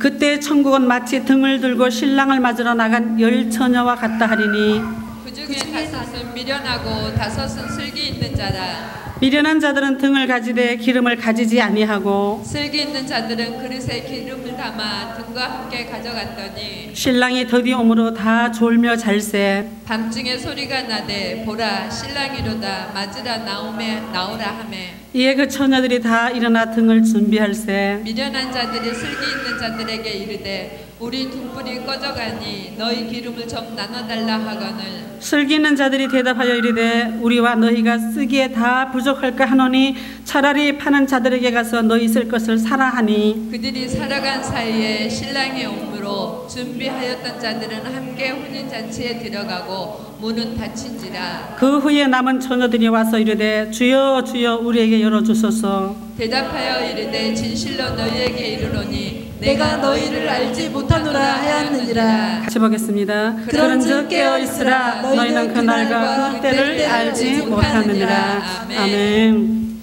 그때 천국은 마치 등을 들고 신랑을 맞으러 나간 열 처녀와 같다 하리니 그 중에 다섯은 미련하고 다섯은 슬기 있는 자라. 미련한 자들은 등을 가지되 기름을 가지지 아니하고 슬기 있는 자들은 그릇에 기름을 담아 등과 함께 가져갔더니 신랑이 드디어 오므로 다 졸며 잘세. 밤중에 소리가 나되 보라 신랑이로다 맞으라 나오라 하매 이에 그 처녀들이 다 일어나 등을 준비할세. 미련한 자들이 슬기 있는 자들에게 이르되 우리 등불이 꺼져가니 너희 기름을 좀 나눠달라 하거늘 슬기 있는 자들이 대답하여 이르되 우리와 너희가 쓰기에 다 부족할까 하노니 차라리 파는 자들에게 가서 너희 쓸 것을 사라 하니 그들이 살아간 사이에 신랑이 오므로 준비하였던 자들은 함께 혼인잔치에 들어가고 문은 닫힌지라. 그 후에 남은 처녀들이 와서 이르되 주여 주여 우리에게 열어주소서. 대답하여 이르되 진실로 너희에게 이르노니 내가 너희를 알지 못하노라 하였느니라. 같이 보겠습니다. 그런즉 깨어있으라. 너희는 그날과 그때를 알지 못하느니라. 아멘.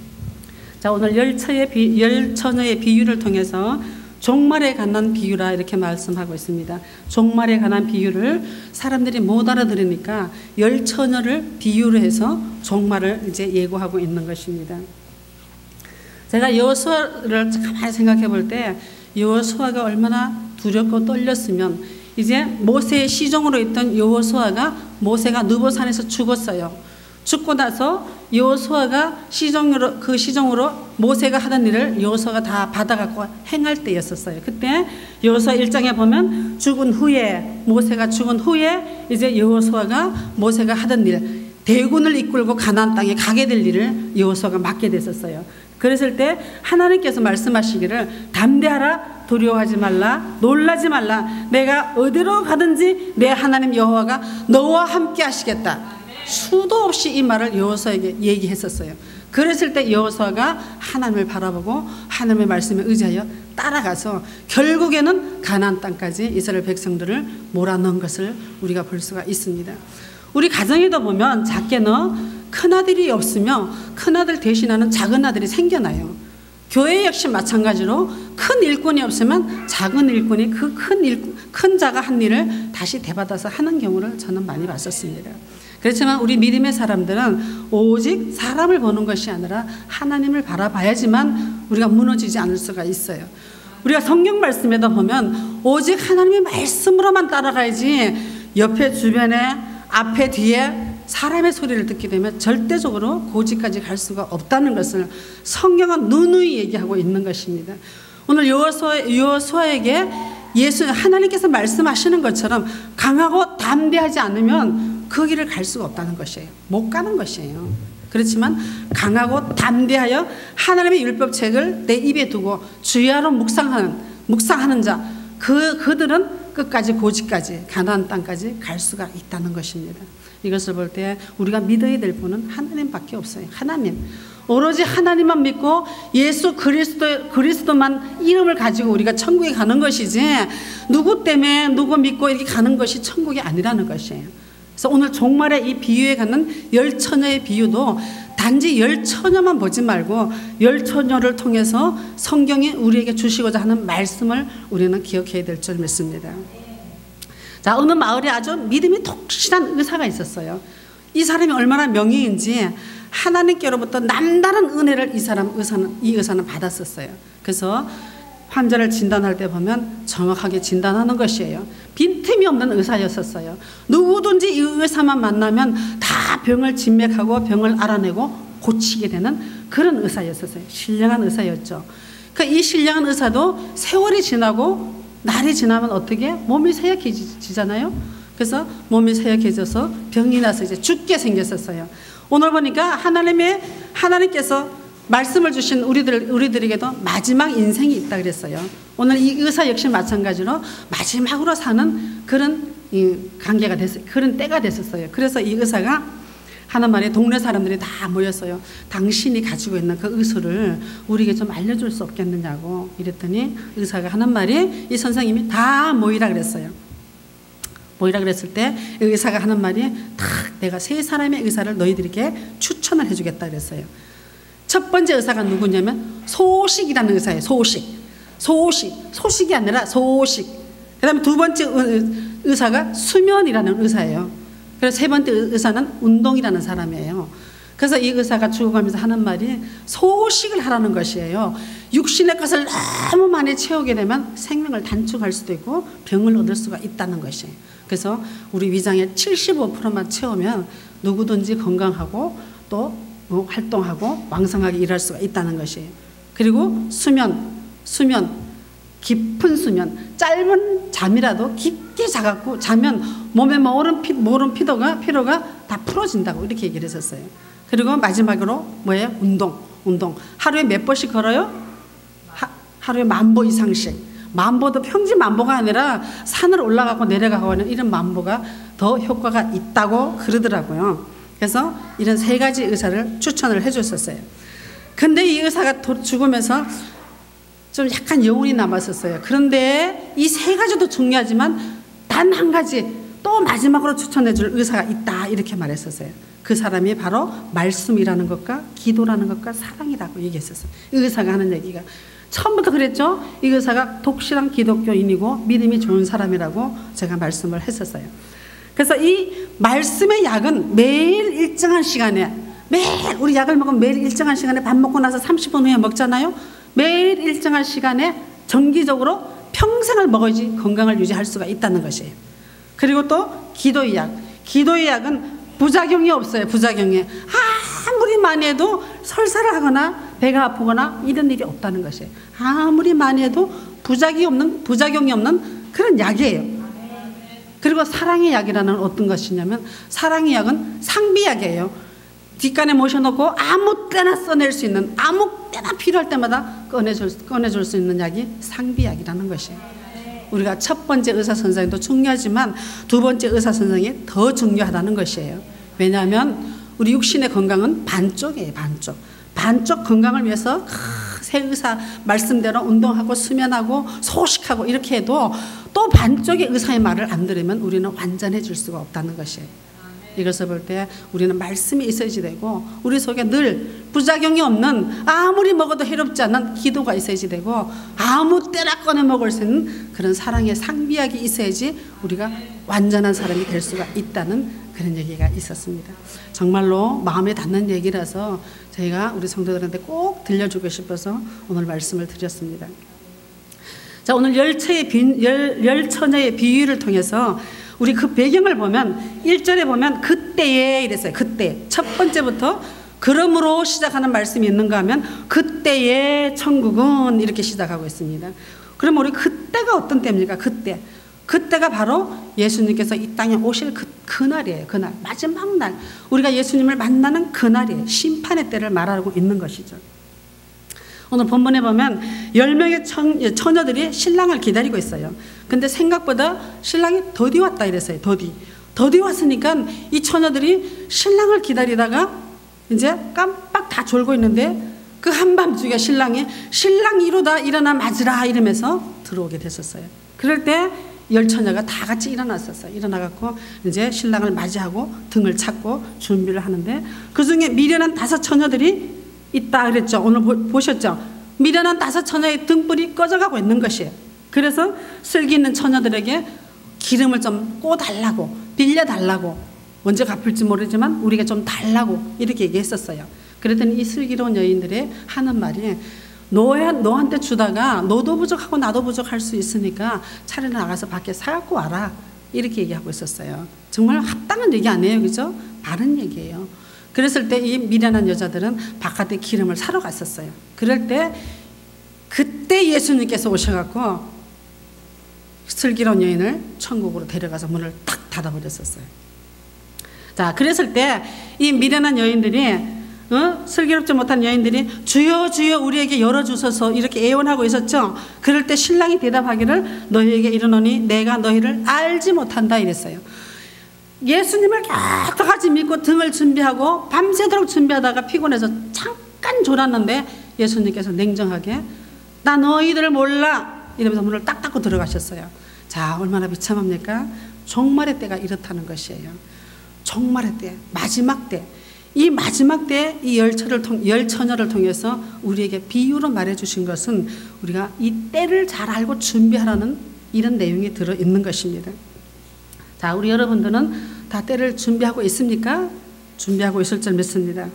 자, 오늘 열 처녀의 비유를 통해서 종말에 관한 비유라 이렇게 말씀하고 있습니다. 종말에 관한 비유를 사람들이 못 알아들으니까 열 처녀를 비유로 해서 종말을 이제 예고하고 있는 것입니다. 제가 여호수아를 가만히 생각해 볼 때 여호수아가 얼마나 두렵고 떨렸으면 이제 모세의 시종으로 있던 여호수아가 모세가 느보산에서 죽었어요. 죽고 나서 여호수아가 그 시종으로 모세가 하던 일을 여호수아가 다 받아갖고 행할 때였었어요. 그때 여호수아 1장에 보면 모세가 죽은 후에 이제 여호수아가 모세가 하던 일, 대군을 이끌고 가나안 땅에 가게 될 일을 여호수아가 맡게 됐었어요. 그랬을 때 하나님께서 말씀하시기를 담대하라, 두려워하지 말라, 놀라지 말라, 내가 어디로 가든지 내 하나님 여호와가 너와 함께 하시겠다. 수도 없이 이 말을 여호수아에게 얘기했었어요. 그랬을 때 여호수아가 하나님을 바라보고 하나님의 말씀에 의지하여 따라가서 결국에는 가나안 땅까지 이스라엘 백성들을 몰아넣은 것을 우리가 볼 수가 있습니다. 우리 가정에도 보면 작게는 큰아들이 없으며 큰아들 대신하는 작은아들이 생겨나요. 교회 역시 마찬가지로 큰 일꾼이 없으면 작은 일꾼이 그 큰 자가 한 일을 다시 되받아서 하는 경우를 저는 많이 봤었습니다. 그렇지만 우리 믿음의 사람들은 오직 사람을 보는 것이 아니라 하나님을 바라봐야지만 우리가 무너지지 않을 수가 있어요. 우리가 성경 말씀에도 보면 오직 하나님의 말씀으로만 따라가야지 옆에 주변에 앞에 뒤에 사람의 소리를 듣게 되면 절대적으로 고지까지 갈 수가 없다는 것을 성경은 누누이 얘기하고 있는 것입니다. 오늘 여호수아에게 하나님께서 말씀하시는 것처럼 강하고 담대하지 않으면 그 길을 갈 수가 없다는 것이에요. 못 가는 것이에요. 그렇지만 강하고 담대하여 하나님의 율법책을 내 입에 두고 주야로 묵상하는 자, 그들은 끝까지 고지까지 가나안 땅까지 갈 수가 있다는 것입니다. 이것을 볼 때 우리가 믿어야 될 분은 하나님밖에 없어요. 하나님. 오로지 하나님만 믿고 예수 그리스도만 이름을 가지고 우리가 천국에 가는 것이지 누구 때문에 누구 믿고 이렇게 가는 것이 천국이 아니라는 것이에요. 그래서 오늘 종말의 이 비유에 가는 열 처녀의 비유도 단지 열 처녀만 보지 말고 열 처녀를 통해서 성경이 우리에게 주시고자 하는 말씀을 우리는 기억해야 될 줄 믿습니다. 자, 어느 마을에 아주 믿음이 독실한 의사가 있었어요. 이 사람이 얼마나 명의인지 하나님께로부터 남다른 은혜를 이 의사는 받았었어요. 그래서 환자를 진단할 때 보면 정확하게 진단하는 것이에요. 빈틈이 없는 의사였었어요. 누구든지 이 의사만 만나면 다 병을 진맥하고 병을 알아내고 고치게 되는 그런 의사였었어요. 신령한 의사였죠. 그러니까 이 신령한 의사도 세월이 지나고 날이 지나면 어떻게? 몸이 쇠약해지잖아요. 그래서 몸이 쇠약해져서 병이 나서 이제 죽게 생겼었어요. 오늘 보니까 하나님께서 말씀을 주신 우리들에게도 마지막 인생이 있다 그랬어요. 오늘 이 의사 역시 마찬가지로 마지막으로 사는 그런 관계가 됐어요. 그런 때가 됐었어요. 그래서 이 의사가 하는 말에 동네 사람들이 다 모였어요. 당신이 가지고 있는 그 의술을 우리에게 좀 알려줄 수 없겠느냐고 이랬더니 의사가 하는 말이 이 선생님이 다 모이라 그랬어요. 모이라 그랬을 때 의사가 하는 말이 딱 내가 세 사람의 의사를 너희들에게 추천을 해주겠다 그랬어요. 첫 번째 의사가 누구냐면 소식이라는 의사예요. 소식이 아니라 소식. 그 다음에 두 번째 의사가 수면이라는 의사예요. 그래서 세 번째 의사는 운동이라는 사람이에요. 그래서 이 의사가 죽어가면서 하는 말이 소식을 하라는 것이에요. 육신의 것을 너무 많이 채우게 되면 생명을 단축할 수도 있고 병을 얻을 수가 있다는 것이에요. 그래서 우리 위장의 75%만 채우면 누구든지 건강하고 또 활동하고 왕성하게 일할 수가 있다는 것이에요. 그리고 수면, 깊은 수면, 짧은 잠이라도 깊게 자갖고 자면 몸에 모든 피로가 다 풀어진다고 이렇게 얘기를 했었어요. 그리고 마지막으로 뭐예요? 운동. 하루에 몇 번씩 걸어요? 하루에 10,000보 이상씩. 10,000보도 평지 10,000보가 아니라 산을 올라가고 내려가고 하는 이런 10,000보가 더 효과가 있다고 그러더라고요. 그래서 이런 세 가지 의사를 추천을 해줬었어요. 근데 이 의사가 죽으면서 좀 약간 여운이 남았었어요. 그런데 이 세 가지도 중요하지만 단 한 가지 또 마지막으로 추천해줄 의사가 있다 이렇게 말했었어요. 그 사람이 바로 말씀이라는 것과 기도라는 것과 사랑이라고 얘기했었어요. 이 의사가 하는 얘기가 처음부터 그랬죠. 이 의사가 독실한 기독교인이고 믿음이 좋은 사람이라고 제가 말씀을 했었어요. 그래서 이 말씀의 약은 매일 일정한 시간에 우리 약을 먹으면 매일 일정한 시간에 밥 먹고 나서 30분 후에 먹잖아요. 매일 일정한 시간에 정기적으로 평생을 먹어야지 건강을 유지할 수가 있다는 것이에요. 그리고 또 기도의 약은 부작용이 없어요. 부작용이 아무리 많이 해도 설사를 하거나 배가 아프거나 이런 일이 없다는 것이에요. 아무리 많이 해도 부작용이 없는 그런 약이에요. 그리고 사랑의 약이라는 어떤 것이냐면 사랑의 약은 상비약이에요. 뒷간에 모셔놓고 아무 때나 써낼 수 있는, 아무 때나 필요할 때마다 꺼내줄 수 있는 약이 상비약이라는 것이에요. 우리가 첫 번째 의사 선생도 중요하지만 두 번째 의사 선생이 더 중요하다는 것이에요. 왜냐하면 우리 육신의 건강은 반쪽이에요. 반쪽 건강을 위해서 새 의사 말씀대로 운동하고 수면하고 소식하고 이렇게 해도 또 반쪽의 의사의 말을 안 들으면 우리는 완전해질 수가 없다는 것이에요. 이것을 볼 때 우리는 말씀이 있어야지 되고 우리 속에 늘 부작용이 없는 아무리 먹어도 해롭지 않는 기도가 있어야지 되고 아무 때나 꺼내 먹을 수 있는 그런 사랑의 상비약이 있어야지 우리가 완전한 사람이 될 수가 있다는 그런 얘기가 있었습니다. 정말로 마음에 닿는 얘기라서 저희가 우리 성도들한테 꼭 들려주고 싶어서 오늘 말씀을 드렸습니다. 자, 오늘 열 처녀의 비유를 통해서 우리 그 배경을 보면 1절에 보면 그때에 이랬어요. 그때 첫 번째부터 그러므로 시작하는 말씀이 있는가 하면 그때의 천국은 이렇게 시작하고 있습니다. 그럼 우리 그때가 어떤 때입니까? 그때가 바로 예수님께서 이 땅에 오실 그날이에요. 그날 마지막 날 우리가 예수님을 만나는 그날이에요. 심판의 때를 말하고 있는 것이죠. 오늘 본문에 보면 10명의 처녀들이 신랑을 기다리고 있어요. 근데 생각보다 신랑이 더디 왔다 이랬어요. 더디 왔으니까 이 처녀들이 신랑을 기다리다가 이제 깜빡 다 졸고 있는데 그 한밤중에 신랑이 이루다 일어나 맞으라 이러면서 들어오게 됐었어요. 그럴 때 10처녀가 다 같이 일어났었어요. 일어나갖고 이제 신랑을 맞이하고 등을 찾고 준비를 하는데 그 중에 미련한 5처녀들이 있다 그랬죠. 오늘 보셨죠? 미련한 5처녀의 등불이 꺼져가고 있는 것이에요. 그래서 슬기 있는 처녀들에게 기름을 좀 꼬달라고 빌려달라고 언제 갚을지 모르지만 우리가 좀 달라고 이렇게 얘기했었어요. 그랬더니 이 슬기로운 여인들의 하는 말이 너한테 주다가 너도 부족하고 나도 부족할 수 있으니까 차라리 나가서 밖에 사갖고 와라 이렇게 얘기하고 있었어요. 정말 합당한 얘기 아니에요. 그죠? 바른 얘기예요. 그랬을 때 이 미련한 여자들은 바깥에 기름을 사러 갔었어요. 그럴 때 그때 예수님께서 오셔갖고 슬기로운 여인을 천국으로 데려가서 문을 탁 닫아버렸었어요. 자, 그랬을 때 이 미련한 여인들이 슬기롭지 못한 여인들이 주여 주여 우리에게 열어주소서 이렇게 애원하고 있었죠. 그럴 때 신랑이 대답하기를 너희에게 이르노니 내가 너희를 알지 못한다 이랬어요. 예수님을 계속같이 믿고 등을 준비하고 밤새도록 준비하다가 피곤해서 잠깐 졸았는데 예수님께서 냉정하게 나 너희들을 몰라 이러면서 문을 딱 닫고 들어가셨어요. 자, 얼마나 비참합니까? 종말의 때가 이렇다는 것이에요. 종말의 때, 마지막 때 이 마지막 때 이 열처녀를 통해서 우리에게 비유로 말해주신 것은 우리가 이 때를 잘 알고 준비하라는 이런 내용이 들어있는 것입니다. 자, 우리 여러분들은 다 때를 준비하고 있습니까? 준비하고 있을 줄 믿습니다.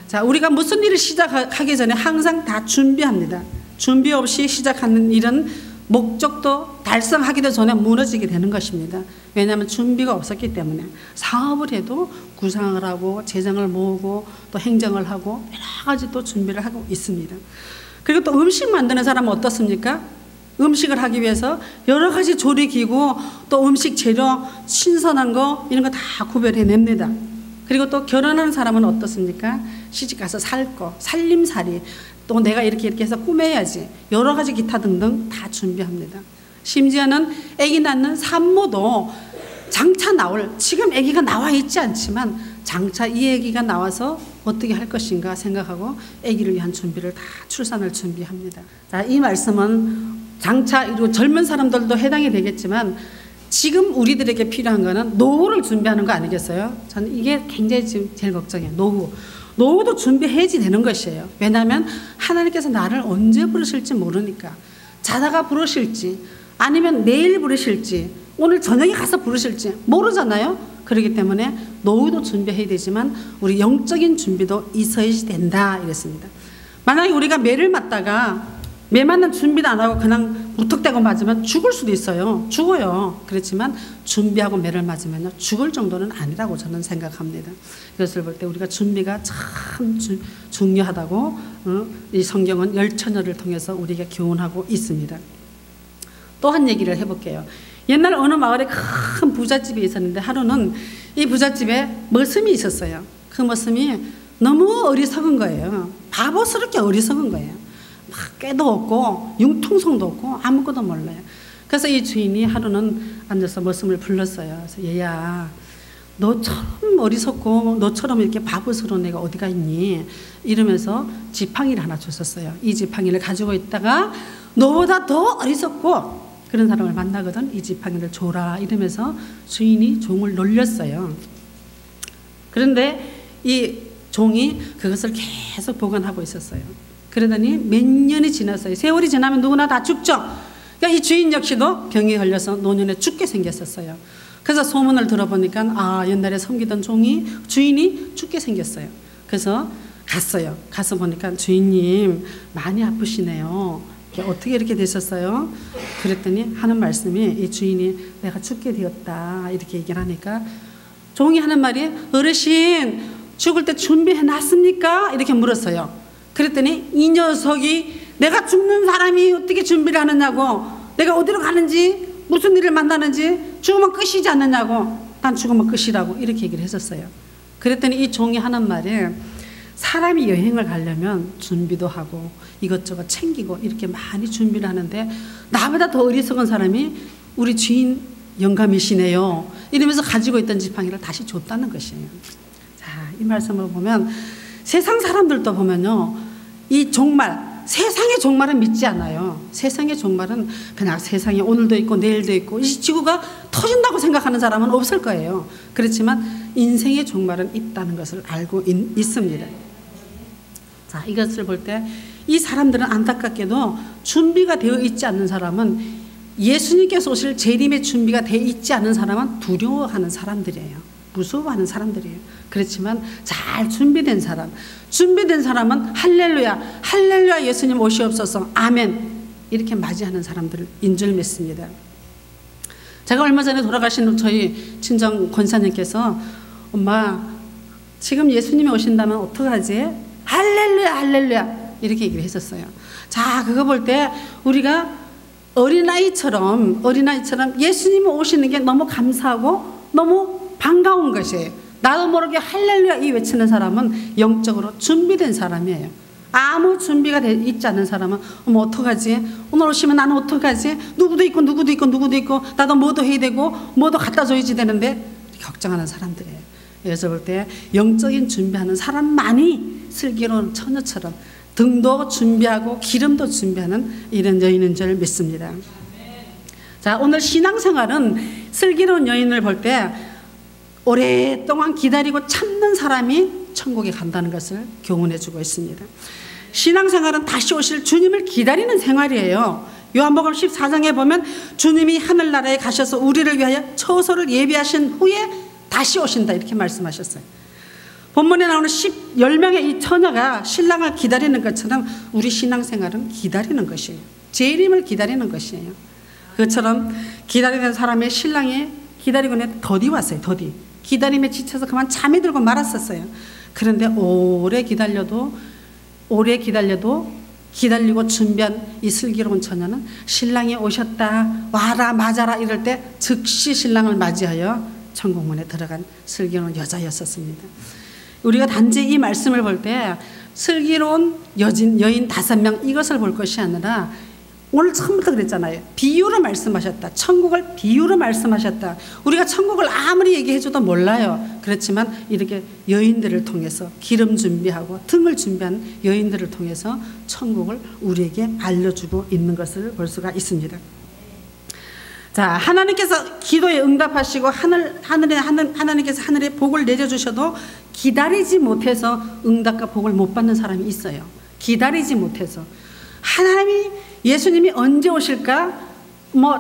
자, 우리가 무슨 일을 시작하기 전에 항상 다 준비합니다. 준비 없이 시작하는 일은 목적도 달성하기도 전에 무너지게 되는 것입니다. 왜냐하면 준비가 없었기 때문에. 사업을 해도 구상을 하고 재정을 모으고 또 행정을 하고 여러 가지 또 준비를 하고 있습니다. 그리고 또 음식 만드는 사람은 어떻습니까? 음식을 하기 위해서 여러 가지 조리기구 또 음식 재료 신선한 거 이런 거 다 구별해냅니다. 그리고 또 결혼하는 사람은 어떻습니까? 시집가서 살 거, 살림살이 또 내가 이렇게 해서 꾸며야지 여러 가지 기타 등등 다 준비합니다. 심지어는 아기 낳는 산모도 장차 나올, 지금 아기가 나와 있지 않지만 장차 이 아기가 나와서 어떻게 할 것인가 생각하고 아기를 위한 준비를 다 출산을 준비합니다. 자, 이 말씀은 장차 이런 젊은 사람들도 해당이 되겠지만 지금 우리들에게 필요한 거는 노후를 준비하는 거 아니겠어요? 저는 이게 굉장히 지금 제일 걱정이에요. 노후도 준비해야지 되는 것이에요. 왜냐하면 하나님께서 나를 언제 부르실지 모르니까. 자다가 부르실지 아니면 내일 부르실지 오늘 저녁에 가서 부르실지 모르잖아요. 그렇기 때문에 노후도 준비해야 되지만 우리 영적인 준비도 있어야지 된다 이랬습니다. 만약에 우리가 매를 맞다가 매 맞는 준비도 안 하고 그냥 무턱대고 맞으면 죽을 수도 있어요. 죽어요. 그렇지만 준비하고 매를 맞으면 죽을 정도는 아니라고 저는 생각합니다. 이것을 볼 때 우리가 준비가 참 중요하다고 이 성경은 열처녀를 통해서 우리에게 교훈하고 있습니다. 또 한 얘기를 해볼게요. 옛날 어느 마을에 큰 부잣집이 있었는데 하루는 이 부잣집에 머슴이 있었어요. 그 머슴이 너무 어리석은 거예요. 바보스럽게 어리석은 거예요. 막 꾀도 없고 융통성도 없고 아무것도 몰라요. 그래서 이 주인이 하루는 앉아서 머슴을 불렀어요. 그래서 얘야, 너처럼 어리석고 너처럼 이렇게 바보스러운 애가 어디가 있니? 이러면서 지팡이를 하나 줬었어요. 이 지팡이를 가지고 있다가 너보다 더 어리석고 그런 사람을 만나거든 이 지팡이를 줘라 이러면서 주인이 종을 놀렸어요. 그런데 이 종이 그것을 계속 보관하고 있었어요. 그러더니 몇 년이 지났어요. 세월이 지나면 누구나 다 죽죠. 그러니까 이 주인 역시도 병에 걸려서 노년에 죽게 생겼었어요. 그래서 소문을 들어보니까 아, 옛날에 섬기던 주인이 죽게 생겼어요. 그래서 갔어요. 가서 보니까 주인님 많이 아프시네요. 어떻게 이렇게 되셨어요? 그랬더니 하는 말씀이 이 주인이 내가 죽게 되었다 이렇게 얘기를 하니까 종이 하는 말이 어르신 죽을 때 준비해 놨습니까? 이렇게 물었어요. 그랬더니 이 녀석이 내가 죽는 사람이 어떻게 준비를 하느냐고 내가 어디로 가는지 무슨 일을 만나는지 죽으면 끝이지 않느냐고 난 죽으면 끝이라고 이렇게 얘기를 했었어요. 그랬더니 이 종이 하는 말이 사람이 여행을 가려면 준비도 하고 이것저것 챙기고 이렇게 많이 준비를 하는데 나보다 더 어리석은 사람이 우리 주인 영감이시네요 이러면서 가지고 있던 지팡이를 다시 줬다는 것이에요. 자, 이 말씀을 보면 세상 사람들도 보면요 이 종말 세상의 종말은 믿지 않아요. 세상의 종말은 그냥 세상에 오늘도 있고 내일도 있고 이 지구가 터진다고 생각하는 사람은 없을 거예요. 그렇지만 인생의 종말은 있다는 것을 알고 있습니다. 자, 이것을 볼 때 이 사람들은 안타깝게도 준비가 되어 있지 않는 사람은 예수님께서 오실 재림의 준비가 되어 있지 않은 사람은 두려워하는 사람들이에요. 무서워하는 사람들이에요. 그렇지만 잘 준비된 사람은 할렐루야 할렐루야 예수님 오시옵소서 아멘 이렇게 맞이하는 사람들인 줄 믿습니다. 제가 얼마 전에 돌아가신 저희 친정 권사님께서 엄마 지금 예수님이 오신다면 어떡하지? 할렐루야 할렐루야 이렇게 얘기를 했었어요. 자, 그거 볼 때 우리가 어린아이처럼 예수님이 오시는 게 너무 감사하고 너무 반가운 것이에요. 나도 모르게 할렐루야 이 외치는 사람은 영적으로 준비된 사람이에요. 아무 준비가 있지 않은 사람은 어머 어떡하지? 오늘 오시면 나는 어떡하지? 누구도 있고 나도 뭐도 해야 되고 뭐도 갖다 줘야지 되는데 걱정하는 사람들이에요. 그래서 볼 때 영적인 준비하는 사람만이 슬기로운 처녀처럼 등도 준비하고 기름도 준비하는 이런 여인인 줄 믿습니다. 자, 오늘 신앙생활은 슬기로운 여인을 볼 때 오랫동안 기다리고 참는 사람이 천국에 간다는 것을 교훈해 주고 있습니다. 신앙생활은 다시 오실 주님을 기다리는 생활이에요. 요한복음 14장에 보면 주님이 하늘나라에 가셔서 우리를 위하여 처소를 예비하신 후에 다시 오신다 이렇게 말씀하셨어요. 본문에 나오는 10명의 이 처녀가 신랑을 기다리는 것처럼 우리 신앙생활은 기다리는 것이에요. 재림을 기다리는 것이에요. 그것처럼 기다리는 사람의 신랑이 기다리고 있는데 더디 왔어요. 더디. 기다림에 지쳐서 그만 잠이 들고 말았었어요. 그런데 오래 기다리고 기다리고 준비한 이 슬기로운 처녀는 신랑이 오셨다 와라 맞아라 이럴 때 즉시 신랑을 맞이하여 천국문에 들어간 슬기로운 여자였었습니다. 우리가 단지 이 말씀을 볼 때 슬기로운 여인 5명 이것을 볼 것이 아니라 오늘 처음부터 그랬잖아요. 비유로 말씀하셨다. 천국을 비유로 말씀하셨다. 우리가 천국을 아무리 얘기해줘도 몰라요. 그렇지만 이렇게 여인들을 통해서 기름 준비하고 등을 준비한 여인들을 통해서 천국을 우리에게 알려주고 있는 것을 볼 수가 있습니다. 자, 하나님께서 기도에 응답하시고 하나님께서 하늘에 복을 내려주셔도 기다리지 못해서 응답과 복을 못 받는 사람이 있어요. 기다리지 못해서. 하나님이 예수님이 언제 오실까?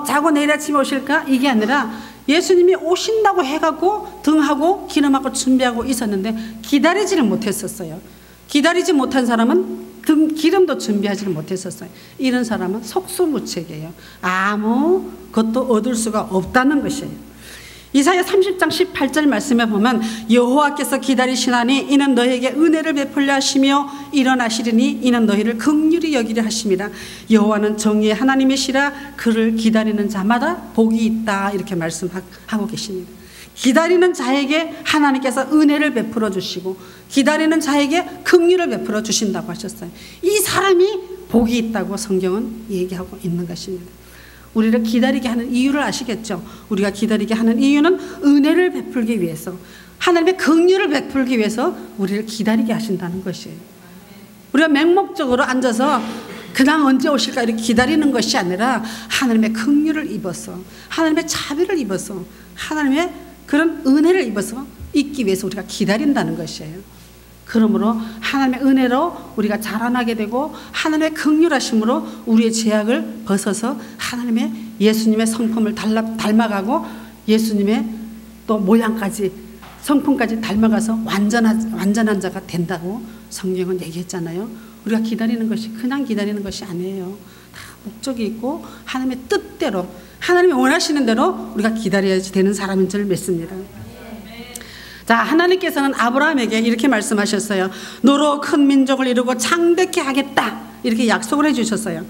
자고 내일 아침에 오실까? 이게 아니라 예수님이 오신다고 해갖고 등하고 기름하고 준비하고 있었는데 기다리지를 못했었어요. 기다리지 못한 사람은 기름도 준비하지를 못했었어요. 이런 사람은 속수무책이에요. 아무것도 얻을 수가 없다는 것이에요. 이사야 30장 18절 말씀에 보면 여호와께서 기다리시나니 이는 너에게 은혜를 베풀려 하시며 일어나시리니 이는 너희를 긍휼히 여기려 하심이라. 여호와는 정의의 하나님이시라 그를 기다리는 자마다 복이 있다 이렇게 말씀하고 계십니다. 기다리는 자에게 하나님께서 은혜를 베풀어 주시고 기다리는 자에게 긍휼을 베풀어 주신다고 하셨어요. 이 사람이 복이 있다고 성경은 얘기하고 있는 것입니다. 우리를 기다리게 하는 이유를 아시겠죠? 우리가 기다리게 하는 이유는 은혜를 베풀기 위해서 하나님의 긍휼을 베풀기 위해서 우리를 기다리게 하신다는 것이에요. 우리가 맹목적으로 앉아서 그냥 언제 오실까 이렇게 기다리는 것이 아니라 하나님의 긍휼을 입어서 하나님의 자비를 입어서 하나님의 그런 은혜를 입어서 있기 위해서 우리가 기다린다는 것이에요. 그러므로 하나님의 은혜로 우리가 자라나게 되고 하나님의 긍휼하심으로 우리의 죄악을 벗어서 하나님의 예수님의 성품을 닮아가고 예수님의 또 모양까지 성품까지 닮아가서 완전한 자가 된다고 성경은 얘기했잖아요. 우리가 기다리는 것이 그냥 기다리는 것이 아니에요. 다 목적이 있고 하나님의 뜻대로 하나님이 원하시는 대로 우리가 기다려야지 되는 사람인 줄 믿습니다. 자, 하나님께서는 아브라함에게 이렇게 말씀하셨어요. 너로 큰 민족을 이루고 창대케 하겠다 이렇게 약속을 해주셨어요.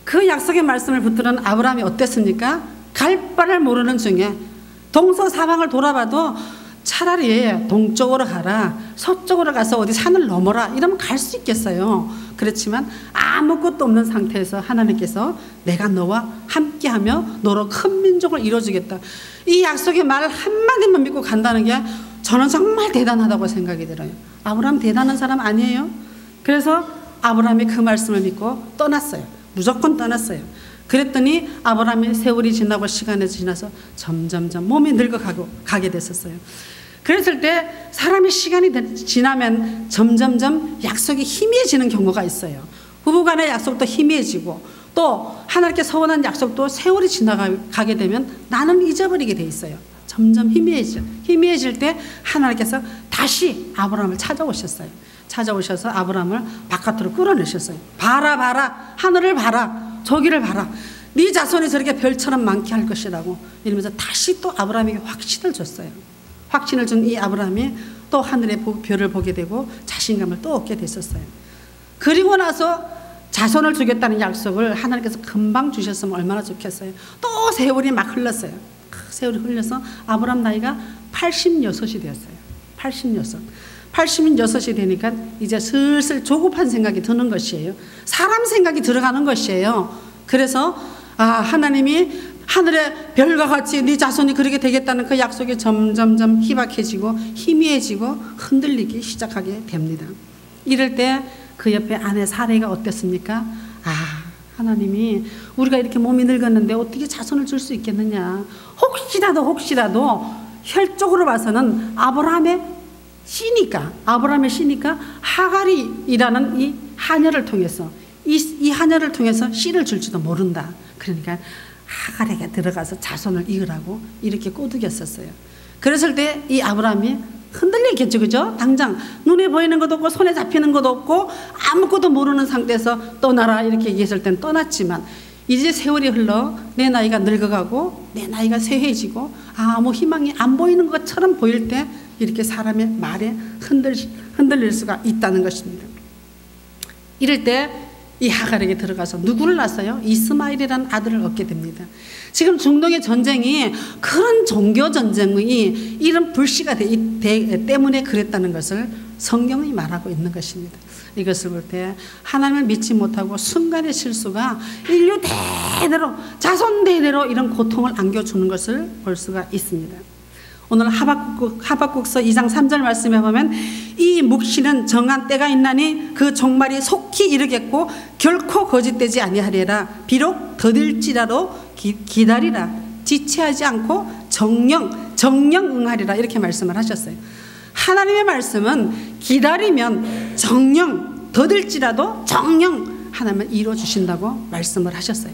그 약속의 말씀을 붙들은 아브라함이 어땠습니까? 갈 바를 모르는 중에 동서사방을 돌아봐도 차라리 동쪽으로 가라 서쪽으로 가서 어디 산을 넘어라 이러면 갈 수 있겠어요. 그렇지만 아무것도 없는 상태에서 하나님께서 내가 너와 함께하며 너로 큰 민족을 이루어주겠다 이 약속의 말 한마디만 믿고 간다는 게 저는 정말 대단하다고 생각이 들어요. 아브라함 대단한 사람 아니에요? 그래서 아브라함이 그 말씀을 믿고 떠났어요. 무조건 떠났어요. 그랬더니 아브라함이 세월이 지나고 시간이 지나서 점점점 몸이 늙어가게 됐었어요. 그랬을 때 사람이 시간이 지나면 점점점 약속이 희미해지는 경우가 있어요. 부부간의 약속도 희미해지고 또 하나님께 서원한 약속도 세월이 지나가게 되면 나는 잊어버리게 돼 있어요. 점점 희미해질 때 하나님께서 다시 아브라함을 찾아오셨어요. 찾아오셔서 아브라함을 바깥으로 끌어내셨어요. 봐라 하늘을 봐라 저기를 봐라 네 자손이 저렇게 별처럼 많게 할 것이라고 이러면서 다시 또 아브라함에게 확신을 줬어요. 확신을 준 이 아브라함이 또 하늘의 별을 보게 되고 자신감을 또 얻게 됐었어요. 그리고 나서 자손을 주겠다는 약속을 하나님께서 금방 주셨으면 얼마나 좋겠어요. 또 세월이 막 흘렀어요. 세월이 흘려서 아브라함 나이가 86이 되었어요. 86이 되니까 이제 슬슬 조급한 생각이 드는 것이에요. 사람 생각이 들어가는 것이에요. 그래서 하나님이 하늘의 별과 같이 네 자손이 그렇게 되겠다는 그 약속이 점점점 희박해지고 희미해지고 흔들리기 시작하게 됩니다. 이럴 때 그 옆에 아내 사레가 어땠습니까? 하나님이 우리가 이렇게 몸이 늙었는데 어떻게 자손을 줄 수 있겠느냐. 혹시라도 혈적으로 봐서는 아브라함의 씨니까, 아브라함의 씨니까 하갈이라는 이 하녀를 통해서 이 하녀를 통해서 씨를 줄지도 모른다. 그러니까 하갈에게 들어가서 자손을 이으라고 이렇게 꼬드겼었어요. 그랬을 때 이 아브라함이 흔들리겠죠, 그죠? 당장 눈에 보이는 것도 없고 손에 잡히는 것도 없고 아무것도 모르는 상태에서 떠나라 이렇게 얘기했을 때는 떠났지만, 이제 세월이 흘러 내 나이가 늙어가고 내 나이가 쇠해지고 아무 희망이 안 보이는 것처럼 보일 때 이렇게 사람의 말에 흔들릴 수가 있다는 것입니다. 이럴 때 이 하갈에게 들어가서 누구를 낳았어요? 이스마엘이라는 아들을 얻게 됩니다. 지금 중동의 전쟁이 그런 종교 전쟁의 이런 불씨가 때문에 그랬다는 것을 성경이 말하고 있는 것입니다. 이것을 볼 때 하나님을 믿지 못하고 순간의 실수가 인류 대대로 자손 대대로 이런 고통을 안겨주는 것을 볼 수가 있습니다. 오늘 하박국서 2장 3절 말씀에 보면 이 묵시는 정한 때가 있나니 그 종말이 속히 이르겠고 결코 거짓되지 아니하리라. 비록 더딜지라도 기다리라. 지체하지 않고 정령 응하리라. 이렇게 말씀을 하셨어요. 하나님의 말씀은 기다리면 정령, 더딜지라도 정령 하나님은 이루어 주신다고 말씀을 하셨어요.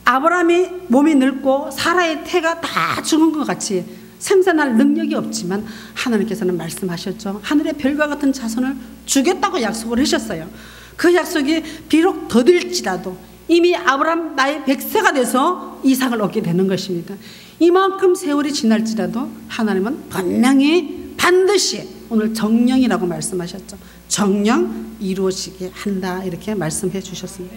아브라함이 몸이 늙고 사라의 태가 다 죽은 것 같이 생산할 능력이 없지만 하나님께서는 말씀하셨죠. 하늘의 별과 같은 자손을 주겠다고 약속을 하셨어요. 그 약속이 비록 더딜지라도 이미 아브라함 나이 100세가 돼서 이삭을 얻게 되는 것입니다. 이만큼 세월이 지날지라도 하나님은 반드시 오늘 정령이라고 말씀하셨죠. 정령 이루어지게 한다 이렇게 말씀해 주셨습니다.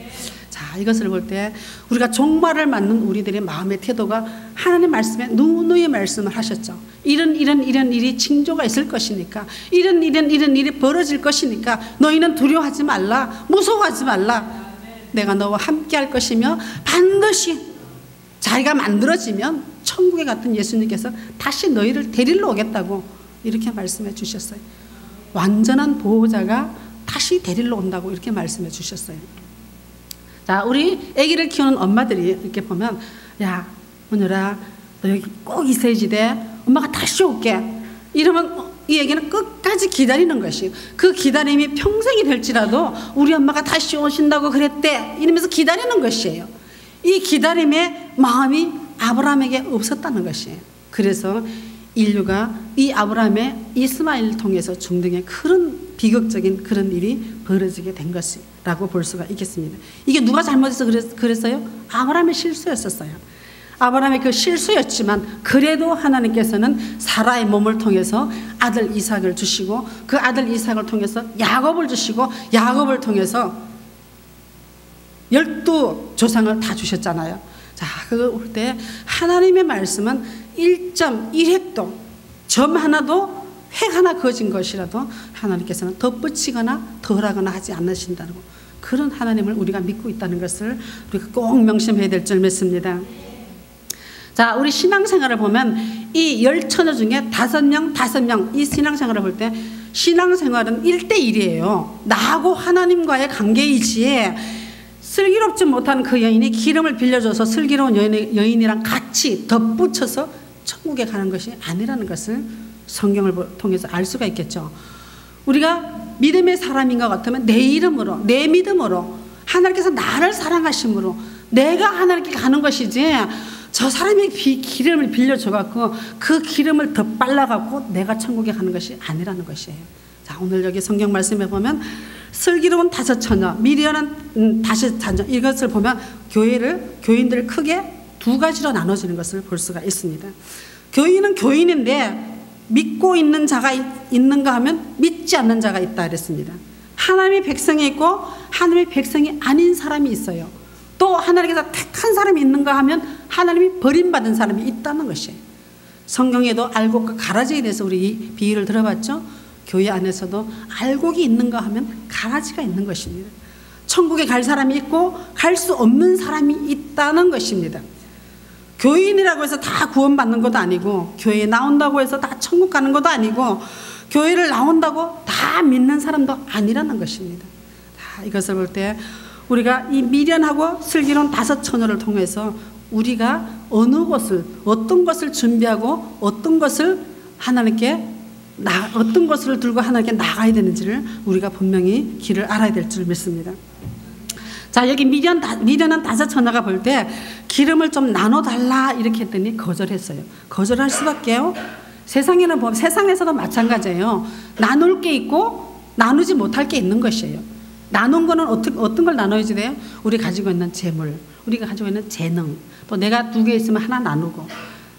자, 이것을 볼 때 우리가 종말을 맞는 우리들의 마음의 태도가 하나님 말씀에 누누이 말씀을 하셨죠. 이런 일이 징조가 있을 것이니까, 이런 일이 벌어질 것이니까 너희는 두려워하지 말라, 무서워하지 말라. 내가 너와 함께 할 것이며 반드시 자리가 만들어지면 천국에 같은 예수님께서 다시 너희를 데리러 오겠다고 이렇게 말씀해 주셨어요. 완전한 보호자가 다시 데리러 온다고 이렇게 말씀해 주셨어요. 자, 우리 아기를 키우는 엄마들이 이렇게 보면, 야, 은율아, 너 여기 꼭 있어야지 돼. 엄마가 다시 올게. 이러면 이 애기는 끝까지 기다리는 것이에요. 그 기다림이 평생이 될지라도 우리 엄마가 다시 오신다고 그랬대. 이러면서 기다리는 것이에요. 이 기다림의 마음이 아브라함에게 없었다는 것이에요. 그래서 인류가 이 아브라함의 이스마엘을 통해서 중동에 그런 비극적인 그런 일이 벌어지게 된 것이라고 볼 수가 있겠습니다. 이게 누가 잘못해서 그랬어요? 아브라함의 실수였었어요. 아브라함의 그 실수였지만 그래도 하나님께서는 사라의 몸을 통해서 아들 이삭을 주시고 그 아들 이삭을 통해서 야곱을 주시고 야곱을 통해서 12조상을 다 주셨잖아요. 자, 그걸 볼 때 하나님의 말씀은 1.1획도 점 하나도 획 하나 그어진 것이라도 하나님께서는 덧붙이거나 덜하거나 하지 않으신다고, 그런 하나님을 우리가 믿고 있다는 것을 우리가 꼭 명심해야 될 줄 믿습니다. 자, 우리 신앙생활을 보면 이 10처녀 중에 5명 이 신앙생활을 볼 때 신앙생활은 1대1이에요. 나하고 하나님과의 관계이지에 슬기롭지 못한 그 여인이 기름을 빌려줘서 슬기로운 여인이랑 같이 덧붙여서 천국에 가는 것이 아니라는 것을 성경을 통해서 알 수가 있겠죠. 우리가 믿음의 사람인 것 같으면 내 이름으로, 내 믿음으로, 하나님께서 나를 사랑하심으로 내가 하나님께 가는 것이지, 저 사람이 기름을 빌려줘갖고 그 기름을 더 빨라갖고 내가 천국에 가는 것이 아니라는 것이에요. 자, 오늘 여기 성경 말씀에 보면 슬기로운 5처녀, 미련한 5자녀, 이것을 보면 교인들을 크게 2가지로 나눠지는 것을 볼 수가 있습니다. 교인은 교인인데 믿고 있는 자가 있는가 하면 믿지 않는 자가 있다 그랬습니다. 하나님의 백성이 있고 하나님의 백성이 아닌 사람이 있어요. 또 하나님께서 택한 사람이 있는가 하면 하나님이 버림받은 사람이 있다는 것이에요. 성경에도 알곡과 가라지에 대해서 우리 이 비유를 들어봤죠. 교회 안에서도 알곡이 있는가 하면 가라지가 있는 것입니다. 천국에 갈 사람이 있고 갈 수 없는 사람이 있다는 것입니다. 교인이라고 해서 다 구원받는 것도 아니고, 교회에 나온다고 해서 다 천국 가는 것도 아니고, 교회를 나온다고 다 믿는 사람도 아니라는 것입니다. 자, 이것을 볼 때 우리가 이 미련하고 슬기로운 5처녀를 통해서 우리가 어느 것을, 어떤 것을 준비하고 어떤 것을 하나님께 어떤 것을 들고 하나님께 나가야 되는지를 우리가 분명히 길을 알아야 될 줄 믿습니다. 자, 여기 미련한 다섯 처녀가 볼 때 기름을 좀 나눠달라 이렇게 했더니 거절했어요. 거절할 수밖에요. 세상에는 보면 세상에서도 마찬가지예요. 나눌 게 있고 나누지 못할 게 있는 것이에요. 나눈 거는 어떤 걸 나눠야지 돼요? 우리 가지고 있는 재물, 우리가 가지고 있는 재능, 또 내가 2개 있으면 하나 나누고,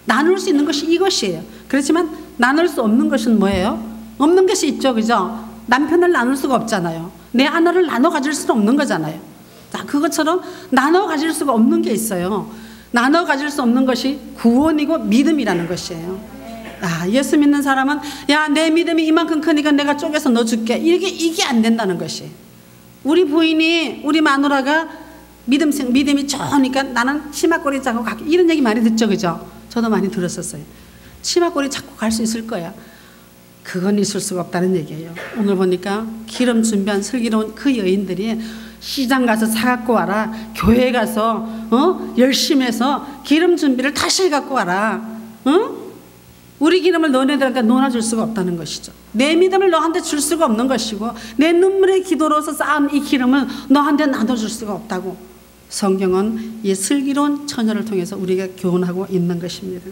나눌 수 있는 것이 이것이에요. 그렇지만 나눌 수 없는 것은 뭐예요? 없는 것이 있죠, 그죠? 남편을 나눌 수가 없잖아요. 내 아내를 나눠 가질 수는 없는 거잖아요. 자, 그것처럼 나눠 가질 수가 없는 게 있어요. 나눠 가질 수 없는 것이 구원이고 믿음이라는 것이에요. 예수 믿는 사람은 야, 내 믿음이 이만큼 크니까 내가 쪼개서 넣어줄게, 이게 안 된다는 것이. 우리 부인이, 우리 마누라가 믿음이 좋으니까 나는 치마꼬리 잡고 갈게, 이런 얘기 많이 듣죠, 그죠? 저도 많이 들었었어요. 치마꼬리 잡고 갈 수 있을 거야. 그건 있을 수가 없다는 얘기예요. 오늘 보니까 기름 준비한 슬기로운 그 여인들이 시장 가서 사갖고 와라, 교회 가서 열심히 해서 기름 준비를 다시 해갖고 와라, 우리 기름을 너네들한테 놓아줄 수가 없다는 것이죠. 내 믿음을 너한테 줄 수가 없는 것이고, 내 눈물의 기도로서 쌓은 이 기름을 너한테 나눠줄 수가 없다고 성경은 이 슬기로운 처녀를 통해서 우리가 교훈하고 있는 것입니다.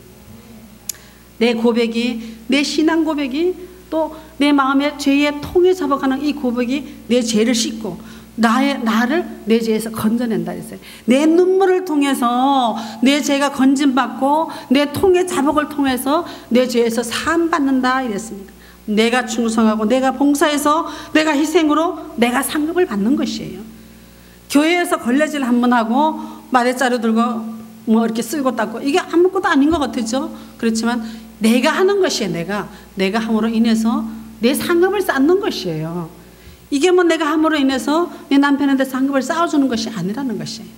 내 고백이, 내 신앙 고백이, 또 내 마음의 죄의 통에 잡아가는 이 고백이 내 죄를 씻고 나를 내 죄에서 건져낸다 했어요. 내 눈물을 통해서 내 죄가 건짐받고 내 통의 자복을 통해서 내 죄에서 사함받는다 이랬습니다. 내가 충성하고 내가 봉사해서 내가 희생으로 내가 상급을 받는 것이에요. 교회에서 걸레질 한번 하고 마대자루 들고 뭐 이렇게 쓸고 닦고, 이게 아무것도 아닌 것 같죠. 그렇지만 내가 하는 것이에요. 내가 함으로 인해서 내 상급을 쌓는 것이에요. 이게 뭐 내가 함으로 인해서 내 남편한테 상급을 쌓아주는 것이 아니라는 것이에요.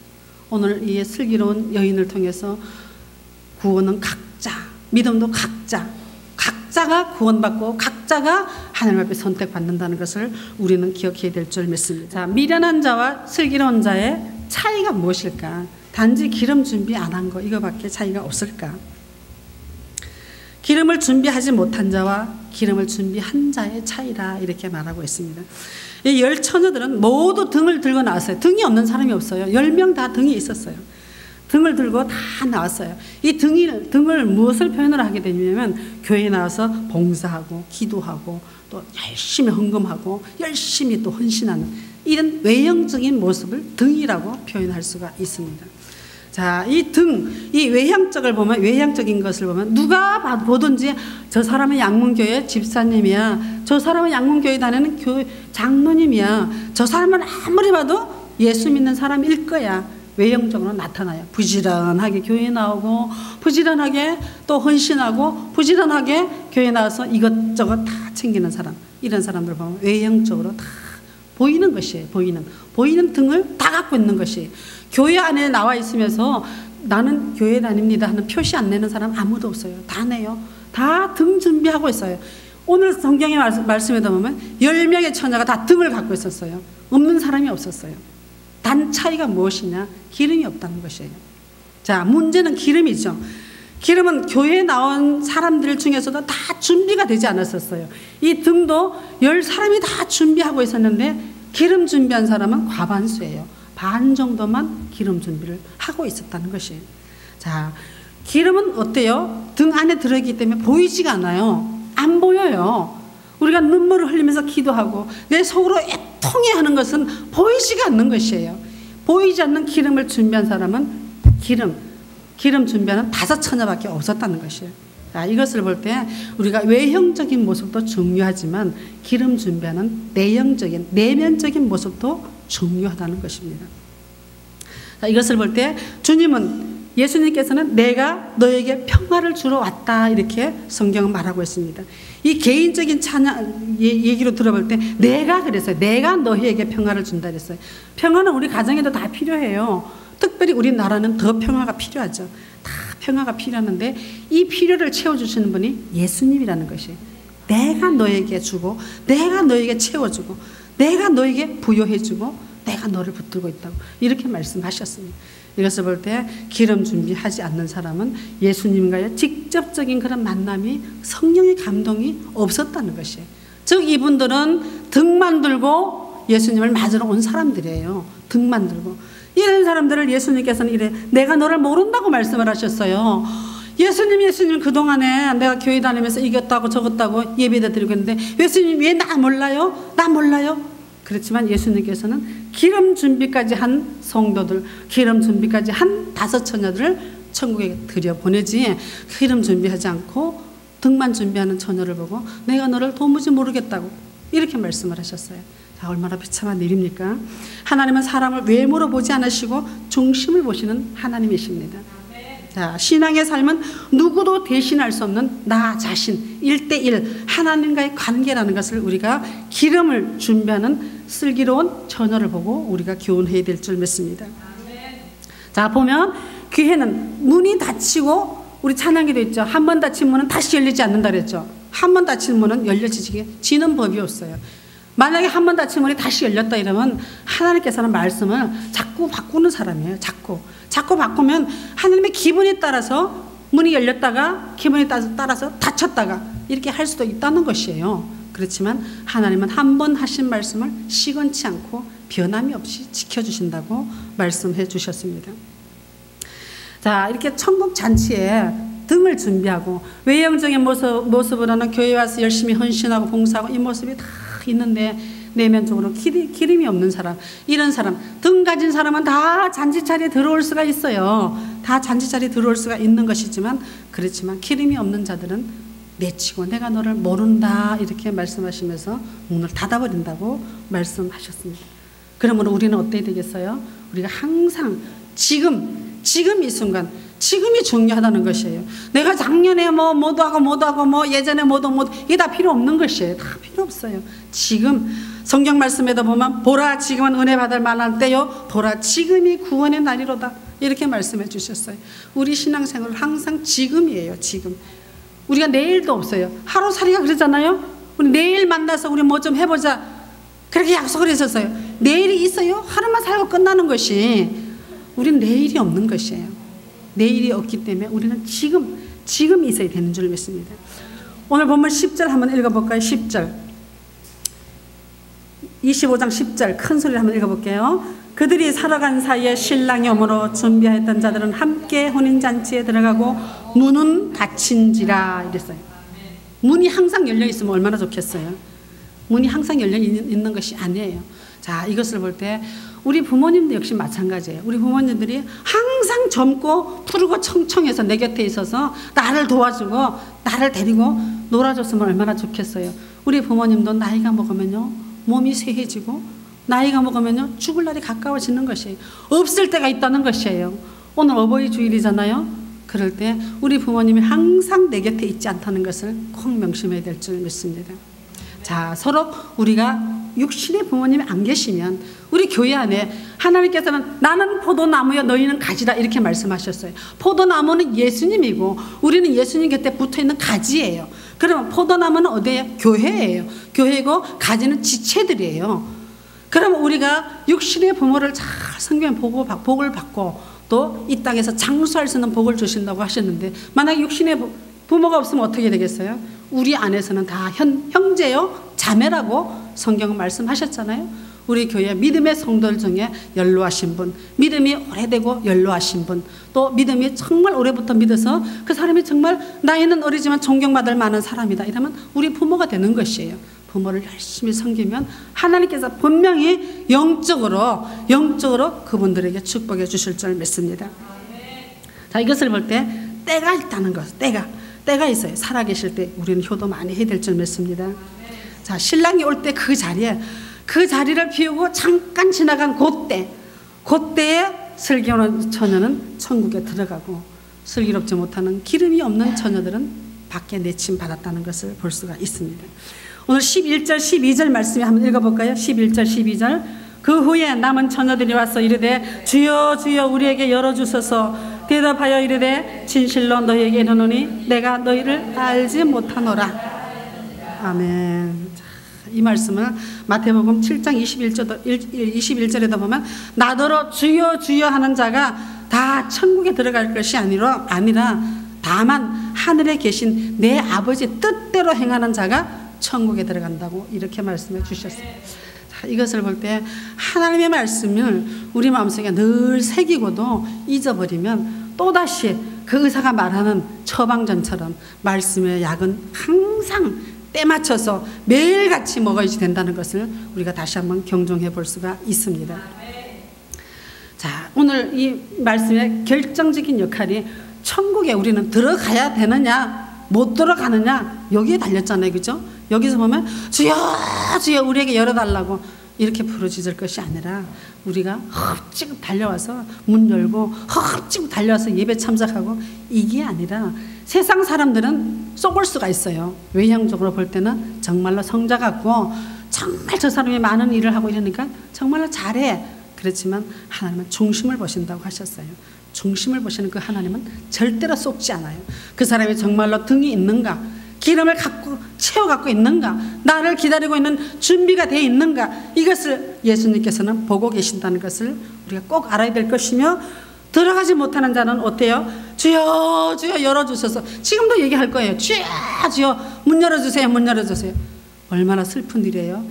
오늘 이 슬기로운 여인을 통해서 구원은 각자, 믿음도 각자가 구원받고 각자가 하나님 앞에 선택받는다는 것을 우리는 기억해야 될 줄 믿습니다. 자, 미련한 자와 슬기로운 자의 차이가 무엇일까? 단지 기름 준비 안 한 거, 이거밖에 차이가 없을까? 기름을 준비하지 못한 자와 기름을 준비한 자의 차이라 이렇게 말하고 있습니다. 이 10처녀들은 모두 등을 들고 나왔어요. 등이 없는 사람이 없어요. 10명 다 등이 있었어요. 등을 들고 다 나왔어요. 이 등을 무엇을 표현을 하게 되냐면, 교회에 나와서 봉사하고 기도하고 또 열심히 헌금하고 열심히 또 헌신하는 이런 외형적인 모습을 등이라고 표현할 수가 있습니다. 자, 이 외향적인 것을 보면 누가 보든지 저 사람은 양문교회 집사님이야, 저 사람은 양문교회 다니는 교회 장로님이야, 저 사람은 아무리 봐도 예수 믿는 사람일 거야. 외형적으로 나타나요. 부지런하게 교회에 나오고, 부지런하게 또 헌신하고, 부지런하게 교회에 나와서 이것저것 다 챙기는 사람, 이런 사람들 보면 외형적으로 다 보이는 것이에요. 보이는 등을 다 갖고 있는 것이에요. 교회 안에 나와 있으면서 나는 교회 다닙니다 하는 표시 안 내는 사람 아무도 없어요. 다 내요. 다 등 준비하고 있어요. 오늘 성경의 말씀에 보면 10명의 처녀가 다 등을 갖고 있었어요. 없는 사람이 없었어요. 단 차이가 무엇이냐? 기름이 없다는 것이에요. 자, 문제는 기름이죠. 기름은 교회에 나온 사람들 중에서도 다 준비가 되지 않았었어요. 이 등도 10사람이 다 준비하고 있었는데 기름 준비한 사람은 과반수예요. 반 정도만 기름 준비를 하고 있었다는 것이에요. 자, 기름은 어때요? 등 안에 들어있기 때문에 보이지가 않아요. 안 보여요. 우리가 눈물을 흘리면서 기도하고 내 속으로 애통해 하는 것은 보이지가 않는 것이에요. 보이지 않는 기름을 준비한 사람은 기름 준비하는 5처녀밖에 없었다는 것이에요. 자, 이것을 볼 때 우리가 외형적인 모습도 중요하지만 기름 준비하는 내면적인 모습도 중요하다는 것입니다. 자, 이것을 볼 때 예수님께서는 내가 너에게 평화를 주러 왔다 이렇게 성경은 말하고 있습니다. 이 개인적인 얘기로 들어볼 때 내가 그랬어요. 내가 너희에게 평화를 준다 그랬어요. 평화는 우리 가정에도 다 필요해요. 특별히 우리나라는 더 평화가 필요하죠. 다 평화가 필요한데 이 필요를 채워주시는 분이 예수님이라는 것이에요. 내가 너에게 주고 내가 너에게 채워주고 내가 너에게 부여해주고 내가 너를 붙들고 있다고 이렇게 말씀하셨습니다. 이것을 볼 때 기름 준비하지 않는 사람은 예수님과의 직접적인 그런 만남이, 성령의 감동이 없었다는 것이에요. 즉 이분들은 등만 들고 예수님을 맞으러 온 사람들이에요. 등만 들고. 이런 사람들을 예수님께서는 이래, 내가 너를 모른다고 말씀을 하셨어요. 예수님 그동안에 내가 교회 다니면서 이겼다고 저겼다고 예배도 드리고 있는데 예수님 왜 나 몰라요? 나 몰라요? 그렇지만 예수님께서는 기름 준비까지 한 성도들, 기름 준비까지 한 5 처녀들을 천국에 들여보내지, 기름 준비하지 않고 등만 준비하는 처녀를 보고 내가 너를 도무지 모르겠다고 이렇게 말씀을 하셨어요. 자, 얼마나 비참한 일입니까? 하나님은 사람을 외모로 보지 않으시고 중심을 보시는 하나님이십니다. 자, 신앙의 삶은 누구도 대신할 수 없는 나 자신 1대1 하나님과의 관계라는 것을 우리가 기름을 준비하는 슬기로운 처녀를 보고 우리가 교훈해야 될 줄 믿습니다. 자, 보면 교회는 문이 닫히고, 우리 찬양기도 있죠. 한 번 닫힌 문은 다시 열리지 않는다 그랬죠. 한 번 닫힌 문은 열려지지는 법이 없어요. 만약에 한 번 닫힌 문이 다시 열렸다 이러면 하나님께서는 말씀을 자꾸 바꾸는 사람이에요. 자꾸 바꾸면 하나님의 기분에 따라서 문이 열렸다가 기분에 따라서 닫혔다가 이렇게 할 수도 있다는 것이에요. 그렇지만 하나님은 한 번 하신 말씀을 시건치 않고 변함이 없이 지켜주신다고 말씀해 주셨습니다. 자, 이렇게 천국 잔치에 등을 준비하고 외형적인 모습으로는 교회 와서 열심히 헌신하고 봉사하고 이 모습이 다 있는데 내면적으로 기름이 없는 사람, 이런 사람, 등 가진 사람은 다 잔치자리에 들어올 수가 있어요. 다 잔치자리에 들어올 수가 있는 것이지만, 그렇지만 기름이 없는 자들은 내치고 내가 너를 모른다 이렇게 말씀하시면서 문을 닫아버린다고 말씀하셨습니다. 그러므로 우리는 어때야 되겠어요? 우리가 항상 지금 이 순간, 지금이 중요하다는 것이에요. 내가 작년에 뭐도 하고 예전에 뭐도 이게 다 필요 없는 것이에요. 다 필요 없어요. 지금 성경 말씀에도 보면 보라 지금은 은혜 받을 만한 때요, 보라 지금이 구원의 날이로다 이렇게 말씀해 주셨어요. 우리 신앙생활은 항상 지금이에요. 지금. 우리가 내일도 없어요. 하루살이가 그러잖아요. 우리 내일 만나서 우리 뭐 좀 해보자 그렇게 약속을 했었어요. 내일이 있어요? 하루만 살고 끝나는 것이, 우리는 내일이 없는 것이에요. 내일이 없기 때문에 우리는 지금 있어야 되는 줄 믿습니다. 오늘 본문 10절 한번 읽어볼까요? 10절 25장 10절 큰 소리로 한번 읽어볼게요. 그들이 살아간 사이에 신랑이 오므로 준비하였던 자들은 함께 혼인잔치에 들어가고 문은 닫힌지라 이랬어요. 문이 항상 열려 있으면 얼마나 좋겠어요. 문이 항상 열려 있는 것이 아니에요. 자, 이것을 볼 때 우리 부모님도 역시 마찬가지예요. 우리 부모님들이 항상 젊고 푸르고 청청해서 내 곁에 있어서 나를 도와주고 나를 데리고 놀아줬으면 얼마나 좋겠어요. 우리 부모님도 나이가 먹으면요 몸이 쇠해지고 나이가 먹으면요 죽을 날이 가까워지는 것이에요. 없을 때가 있다는 것이에요. 오늘 어버이 주일이잖아요. 그럴 때 우리 부모님이 항상 내 곁에 있지 않다는 것을 꼭 명심해야 될 줄 믿습니다. 자, 서로 우리가 육신의 부모님이 안 계시면 우리 교회 안에 하나님께서는 나는 포도나무여 너희는 가지라 이렇게 말씀하셨어요. 포도나무는 예수님이고 우리는 예수님 곁에 붙어있는 가지예요. 그러면 포도나무는 어디예요? 교회예요. 교회고 가지는 지체들이에요. 그러면 우리가 육신의 부모를 잘 성경에 복을 받고 또 이 땅에서 장수할 수 있는 복을 주신다고 하셨는데, 만약에 육신의 부모가 없으면 어떻게 되겠어요? 우리 안에서는 다 형제요 자매라고 성경은 말씀하셨잖아요. 우리 교회 믿음의 성도들 중에 연로하신 분, 믿음이 오래되고 연로하신 분, 또 믿음이 정말 오래부터 믿어서 그 사람이 정말 나이는 어리지만 존경받을 만한 사람이다 이러면 우리 부모가 되는 것이에요. 부모를 열심히 섬기면 하나님께서 분명히 영적으로 그분들에게 축복해 주실 줄 믿습니다. 자, 이것을 볼 때 때가 있다는 것, 때가 있어요. 살아계실 때 우리는 효도 많이 해야 될 줄 믿습니다. 자, 신랑이 올 때 그 자리를 비우고 잠깐 지나간 그때에 슬기로운 처녀는 천국에 들어가고 슬기롭지 못하는 기름이 없는 처녀들은 밖에 내침 받았다는 것을 볼 수가 있습니다. 오늘 11절 12절 말씀을 한번 읽어볼까요? 11절 12절 그 후에 남은 처녀들이 와서 이르되 주여 주여 우리에게 열어주소서. 대답하여 이르되 진실로 너희에게 이르노니 내가 너희를 알지 못하노라. 아멘. 이 말씀을 마태복음 7장 21절에도 보면 나더러 주여 주여 하는 자가 다 천국에 들어갈 것이 아니라 다만 하늘에 계신 내 아버지 뜻대로 행하는 자가 천국에 들어간다고 이렇게 말씀해 주셨어요. 자, 이것을 볼 때 하나님의 말씀을 우리 마음속에 늘 새기고도 잊어버리면 또다시 그 의사가 말하는 처방전처럼 말씀의 약은 항상 때 맞춰서 매일같이 먹어야지 된다는 것을 우리가 다시 한번 경종해 볼 수가 있습니다. 자, 오늘 이 말씀의 결정적인 역할이 천국에 우리는 들어가야 되느냐 못 들어가느냐 여기에 달렸잖아요. 그죠? 여기서 보면 주여 주여 우리에게 열어달라고 이렇게 부르짖을 것이 아니라 우리가 흡찍 달려와서 문 열고 흡찍 달려와서 예배 참석하고 이게 아니라 세상 사람들은 속을 수가 있어요. 외형적으로 볼 때는 정말로 성자 같고 정말 저 사람이 많은 일을 하고 이러니까 정말로 잘해. 그렇지만 하나님은 중심을 보신다고 하셨어요. 중심을 보시는 그 하나님은 절대로 속지 않아요. 그 사람이 정말로 등이 있는가, 기름을 채워갖고 있는가, 나를 기다리고 있는 준비가 되어 있는가, 이것을 예수님께서는 보고 계신다는 것을 우리가 꼭 알아야 될 것이며, 들어가지 못하는 자는 어때요? 주여 주여 열어주셔서, 지금도 얘기할 거예요. 주여 주여 문 열어주세요, 문 열어주세요. 얼마나 슬픈 일이에요.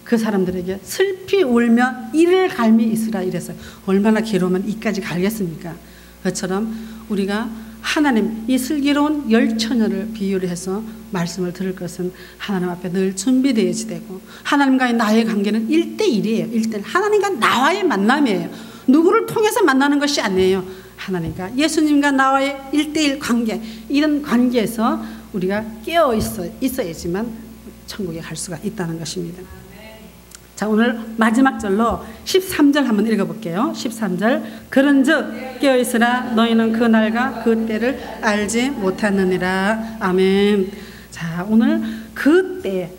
그 사람들에게 슬피 울며 이를 갈미 있으라 이랬어요. 얼마나 괴로우면 이까지 갈겠습니까? 그처럼 우리가 하나님 이 슬기로운 열처녀를 비유를 해서 말씀을 들을 것은 하나님 앞에 늘 준비되어야지 되고, 하나님과의 나의 관계는 1대1이에요. 1대1. 하나님과 나와의 만남이에요. 누구를 통해서 만나는 것이 아니에요. 하나님과 예수님과 나와의 1대1 관계, 이런 관계에서 우리가 깨어 있어야지만 천국에 갈 수가 있다는 것입니다. 자, 오늘 마지막 절로 13절 한번 읽어볼게요. 13절. 그런즉 깨어있으라 너희는 그 날과 그 때를 알지 못하느니라. 아멘. 자, 오늘 그때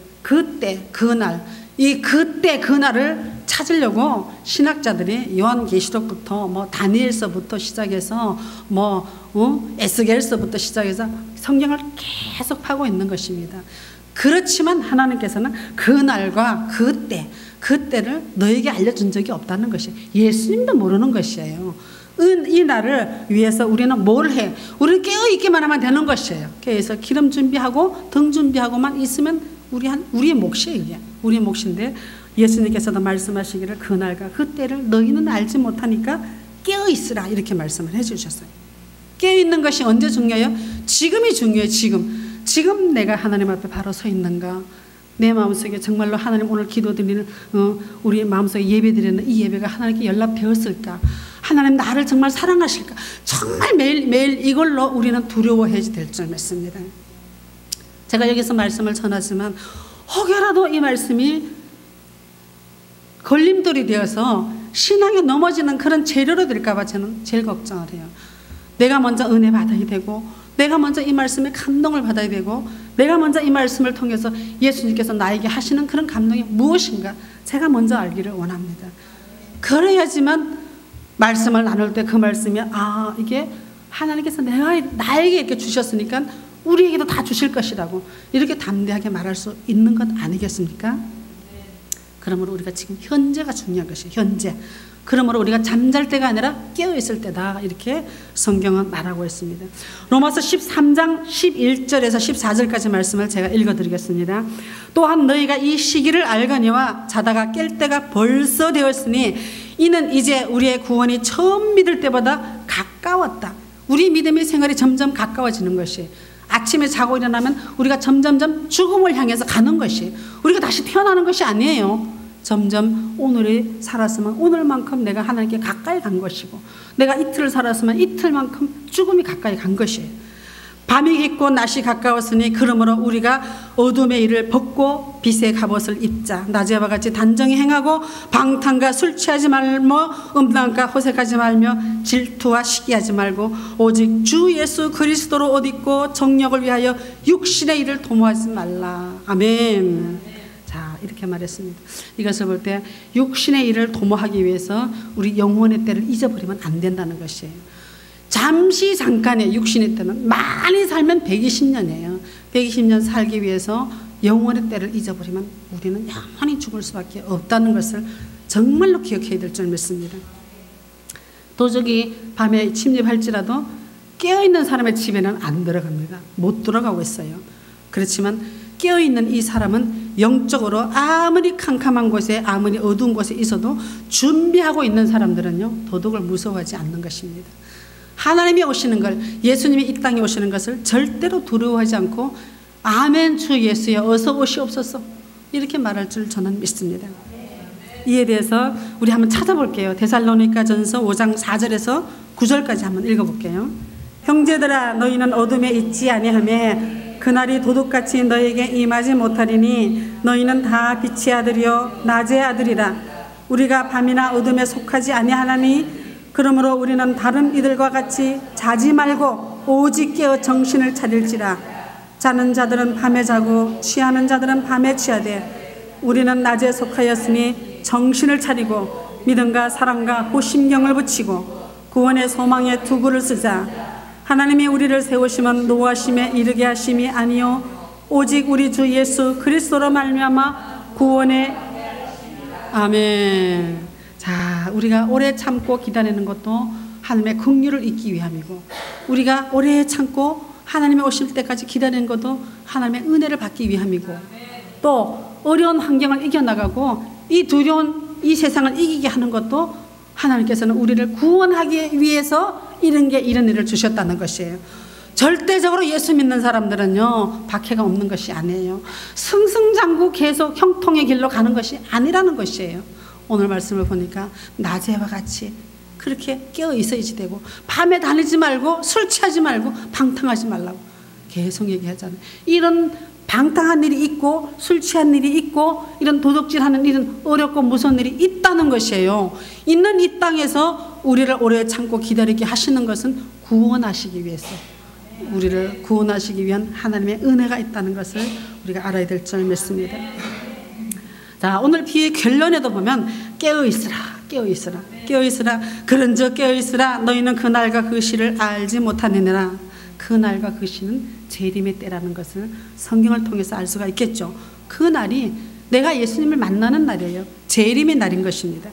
그날, 이 그때 그날을 찾으려고 신학자들이 요한계시록부터 다니엘서부터 시작해서 에스겔서부터 시작해서 성경을 계속 파고 있는 것입니다. 그렇지만 하나님께서는 그날과 그때를 너에게 알려준 적이 없다는 것이에요. 예수님도 모르는 것이에요. 이 날을 위해서 우리는 뭘 해? 우리는 깨어있기만 하면 되는 것이에요. 그래서 기름 준비하고 등 준비하고만 있으면 우리의 몫이에요. 이게 우리의 몫인데, 예수님께서도 말씀하시기를 그날과 그때를 너희는 알지 못하니까 깨어있으라 이렇게 말씀을 해주셨어요. 깨어있는 것이 언제 중요해요? 지금이 중요해요. 지금 내가 하나님 앞에 바로 서 있는가? 내 마음속에 정말로 하나님 오늘 기도드리는 우리 마음속에 예배드리는 이 예배가 하나님께 연락되었을까? 하나님 나를 정말 사랑하실까? 정말 매일 이걸로 우리는 두려워해야 될 줄 믿습니다. 제가 여기서 말씀을 전하지만 혹여라도 이 말씀이 걸림돌이 되어서 신앙에 넘어지는 그런 재료로 될까 봐 저는 제일 걱정을 해요. 내가 먼저 은혜 받아야 되고, 내가 먼저 이 말씀에 감동을 받아야 되고, 내가 먼저 이 말씀을 통해서 예수님께서 나에게 하시는 그런 감동이 무엇인가 제가 먼저 알기를 원합니다. 그래야지만 말씀을 나눌 때 그 말씀이 이게 하나님께서 나에게 이렇게 주셨으니까 우리에게도 다 주실 것이라고 이렇게 담대하게 말할 수 있는 것 아니겠습니까? 그러므로 우리가 지금 현재가 중요한 것이에요. 현재. 그러므로 우리가 잠잘 때가 아니라 깨어있을 때다 이렇게 성경은 말하고 있습니다. 로마서 13장 11절에서 14절까지 말씀을 제가 읽어드리겠습니다. 또한 너희가 이 시기를 알거니와 자다가 깰 때가 벌써 되었으니 이는 이제 우리의 구원이 처음 믿을 때보다 가까웠다. 우리 믿음의 생활이 점점 가까워지는 것이, 아침에 자고 일어나면 우리가 점점점 죽음을 향해서 가는 것이, 우리가 다시 태어나는 것이 아니에요. 점점 오늘이 살았으면 오늘만큼 내가 하나님께 가까이 간 것이고, 내가 이틀을 살았으면 이틀만큼 죽음이 가까이 간 것이에요. 밤이 깊고 낮이 가까웠으니 그러므로 우리가 어둠의 일을 벗고 빛의 갑옷을 입자. 낮에와 같이 단정히 행하고 방탕과 술 취하지 말며 음란과 호색하지 말며 질투와 시기하지 말고 오직 주 예수 그리스도로 옷 입고 정력을 위하여 육신의 일을 도모하지 말라. 아멘. 이렇게 말했습니다. 이것을 볼 때 육신의 일을 도모하기 위해서 우리 영혼의 때를 잊어버리면 안 된다는 것이에요. 잠시 잠깐의 육신의 때는, 많이 살면 120년이에요. 120년 살기 위해서 영혼의 때를 잊어버리면 우리는 영원히 죽을 수밖에 없다는 것을 정말로 기억해야 될 줄 믿습니다. 도적이 밤에 침입할지라도 깨어있는 사람의 집에는 안 들어갑니다. 못 들어가고 있어요. 그렇지만 깨어있는 이 사람은 영적으로 아무리 캄캄한 곳에, 아무리 어두운 곳에 있어도 준비하고 있는 사람들은요, 도둑을 무서워하지 않는 것입니다. 하나님이 오시는 걸, 예수님이 이 땅에 오시는 것을 절대로 두려워하지 않고 아멘 주 예수여 어서 오시옵소서 이렇게 말할 줄 저는 믿습니다. 이에 대해서 우리 한번 찾아볼게요. 데살로니가전서 5장 4절에서 9절까지 한번 읽어볼게요. 형제들아 너희는 어둠에 있지 아니하며 그날이 도둑같이 너희에게 임하지 못하리니 너희는 다 빛의 아들이요 낮의 아들이라. 우리가 밤이나 어둠에 속하지 아니하나니 그러므로 우리는 다른 이들과 같이 자지 말고 오직 깨어 정신을 차릴지라. 자는 자들은 밤에 자고 취하는 자들은 밤에 취하되 우리는 낮에 속하였으니 정신을 차리고 믿음과 사랑과 호심경을 붙이고 구원의 소망에 투구를 쓰자. 하나님이 우리를 세우시면 노하심에 이르게 하심이 아니요 오직 우리 주 예수 그리스도로 말미암아 구원의 아멘. 자, 우리가 오래 참고 기다리는 것도 하나님의 긍휼을 잊기 위함이고, 우리가 오래 참고 하나님이 오실 때까지 기다리는 것도 하나님의 은혜를 받기 위함이고, 또 어려운 환경을 이겨나가고 이 두려운 이 세상을 이기게 하는 것도 하나님께서는 우리를 구원하기 위해서 이런 일을 주셨다는 것이에요. 절대적으로 예수 믿는 사람들은요, 박해가 없는 것이 아니에요. 승승장구 계속 형통의 길로 가는 것이 아니라는 것이에요. 오늘 말씀을 보니까 낮에와 같이 그렇게 깨어 있어야지 되고, 밤에 다니지 말고 술 취하지 말고 방탕하지 말라고 계속 얘기하잖아요. 이런 방탕한 일이 있고 술 취한 일이 있고 이런 도둑질하는 일은 어렵고 무서운 일이 있다는 것이에요. 있는 이 땅에서 우리를 오래 참고 기다리게 하시는 것은 구원하시기 위해서, 우리를 구원하시기 위한 하나님의 은혜가 있다는 것을 우리가 알아야 될 줄 믿습니다. 자, 오늘 비의 결론에도 보면 깨어있으라 깨어있으라 깨어있으라 그런즉 깨어있으라 너희는 그날과 그 시를 알지 못하느니라. 그날과 그 시는 재림의 때라는 것을 성경을 통해서 알 수가 있겠죠. 그 날이 내가 예수님을 만나는 날이에요. 재림의 날인 것입니다.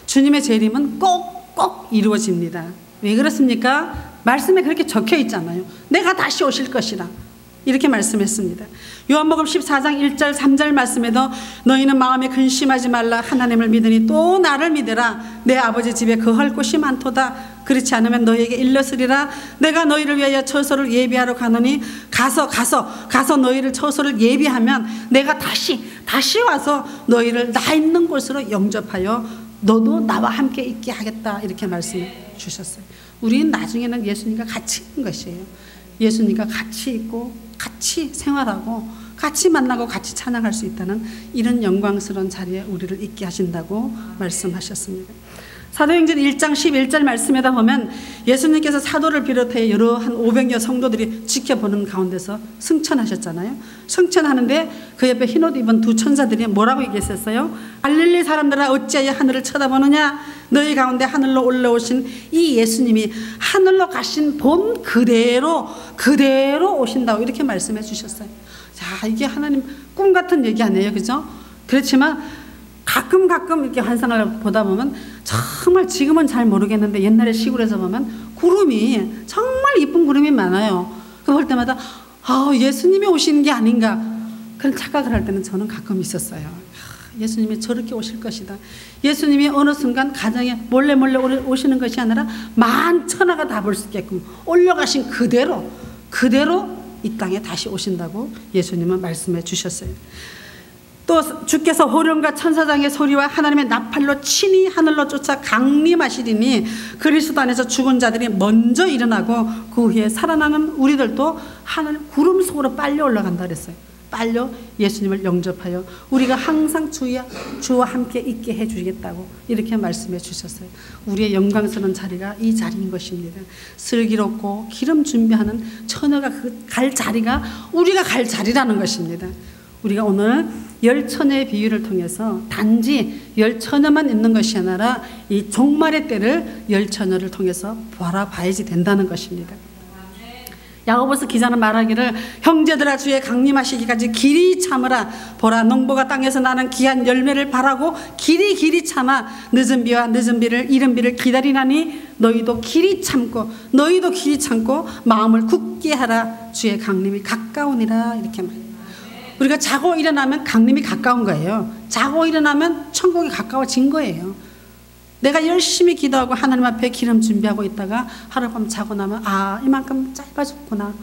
주님의 재림은 꼭 이루어집니다. 왜 그렇습니까? 말씀에 그렇게 적혀 있잖아요. 내가 다시 오실 것이라 이렇게 말씀했습니다. 요한복음 14장 1절 3절 말씀에도 너희는 마음에 근심하지 말라. 하나님을 믿으니 또 나를 믿으라. 내 아버지 집에 거할 곳이 많도다. 그렇지 않으면 너희에게 일렀으리라. 내가 너희를 위하여 처소를 예비하러 가노니 가서 너희를 처소를 예비하면 내가 다시 와서 너희를 나 있는 곳으로 영접하여 너도 나와 함께 있게 하겠다. 이렇게 말씀해 주셨어요. 우리는 나중에는 예수님과 같이 있는 것이에요. 예수님과 같이 있고 같이 생활하고 같이 만나고 같이 찬양할 수 있다는 이런 영광스러운 자리에 우리를 있게 하신다고 말씀하셨습니다. 사도행전 1장 11절 말씀에다 보면 예수님께서 사도를 비롯해 여러 한 500여 성도들이 지켜보는 가운데서 승천하셨잖아요. 승천하는데 그 옆에 흰옷 입은 두 천사들이 뭐라고 얘기했었어요? 갈릴리 사람들아 어찌하여 하늘을 쳐다보느냐? 너희 가운데 하늘로 올라오신 이 예수님이 하늘로 가신 본 그대로 오신다고 이렇게 말씀해 주셨어요. 자, 이게 하나님 꿈 같은 얘기 아니에요, 그죠? 그렇지만 가끔 이렇게 환상을 보다 보면 정말 지금은 잘 모르겠는데 옛날에 시골에서 보면 구름이 정말 이쁜 구름이 많아요. 그거 볼 때마다 예수님이 오시는 게 아닌가 그런 착각을 할 때는 저는 가끔 있었어요. 예수님이 저렇게 오실 것이다. 예수님이 어느 순간 가정에 몰래 오시는 것이 아니라 만천하가 다 볼 수 있게끔 올려가신 그대로 이 땅에 다시 오신다고 예수님은 말씀해 주셨어요. 또 주께서 호령과 천사장의 소리와 하나님의 나팔로 친히 하늘로 쫓아 강림하시리니 그리스도 안에서 죽은 자들이 먼저 일어나고 그 후에 살아나는 우리들도 하나님 구름 속으로 빨려 올라간다 그랬어요. 빨려 예수님을 영접하여 우리가 항상 주와 함께 있게 해주겠다고 이렇게 말씀해 주셨어요. 우리의 영광스러운 자리가 이 자리인 것입니다. 슬기롭고 기름 준비하는 처녀가 갈 자리가 우리가 갈 자리라는 것입니다. 우리가 오늘 열 처녀의 비유를 통해서 단지 열 처녀만 있는 것이 아니라 이 종말의 때를 열 처녀를 통해서 바라봐야지 된다는 것입니다. 야고보서 기자는 말하기를 형제들아 주의 강림하시기까지 길이 참으라. 보라 농부가 땅에서 나는 귀한 열매를 바라고 길이 참아 늦은 비와 늦은 비를 이른 비를 기다리나니 너희도 길이 참고 마음을 굳게 하라. 주의 강림이 가까우니라. 이렇게 말해요. 우리가 자고 일어나면 강림이 가까운 거예요. 자고 일어나면 천국이 가까워진 거예요. 내가 열심히 기도하고 하나님 앞에 기름 준비하고 있다가 하룻밤 자고 나면 이만큼 짧아졌구나.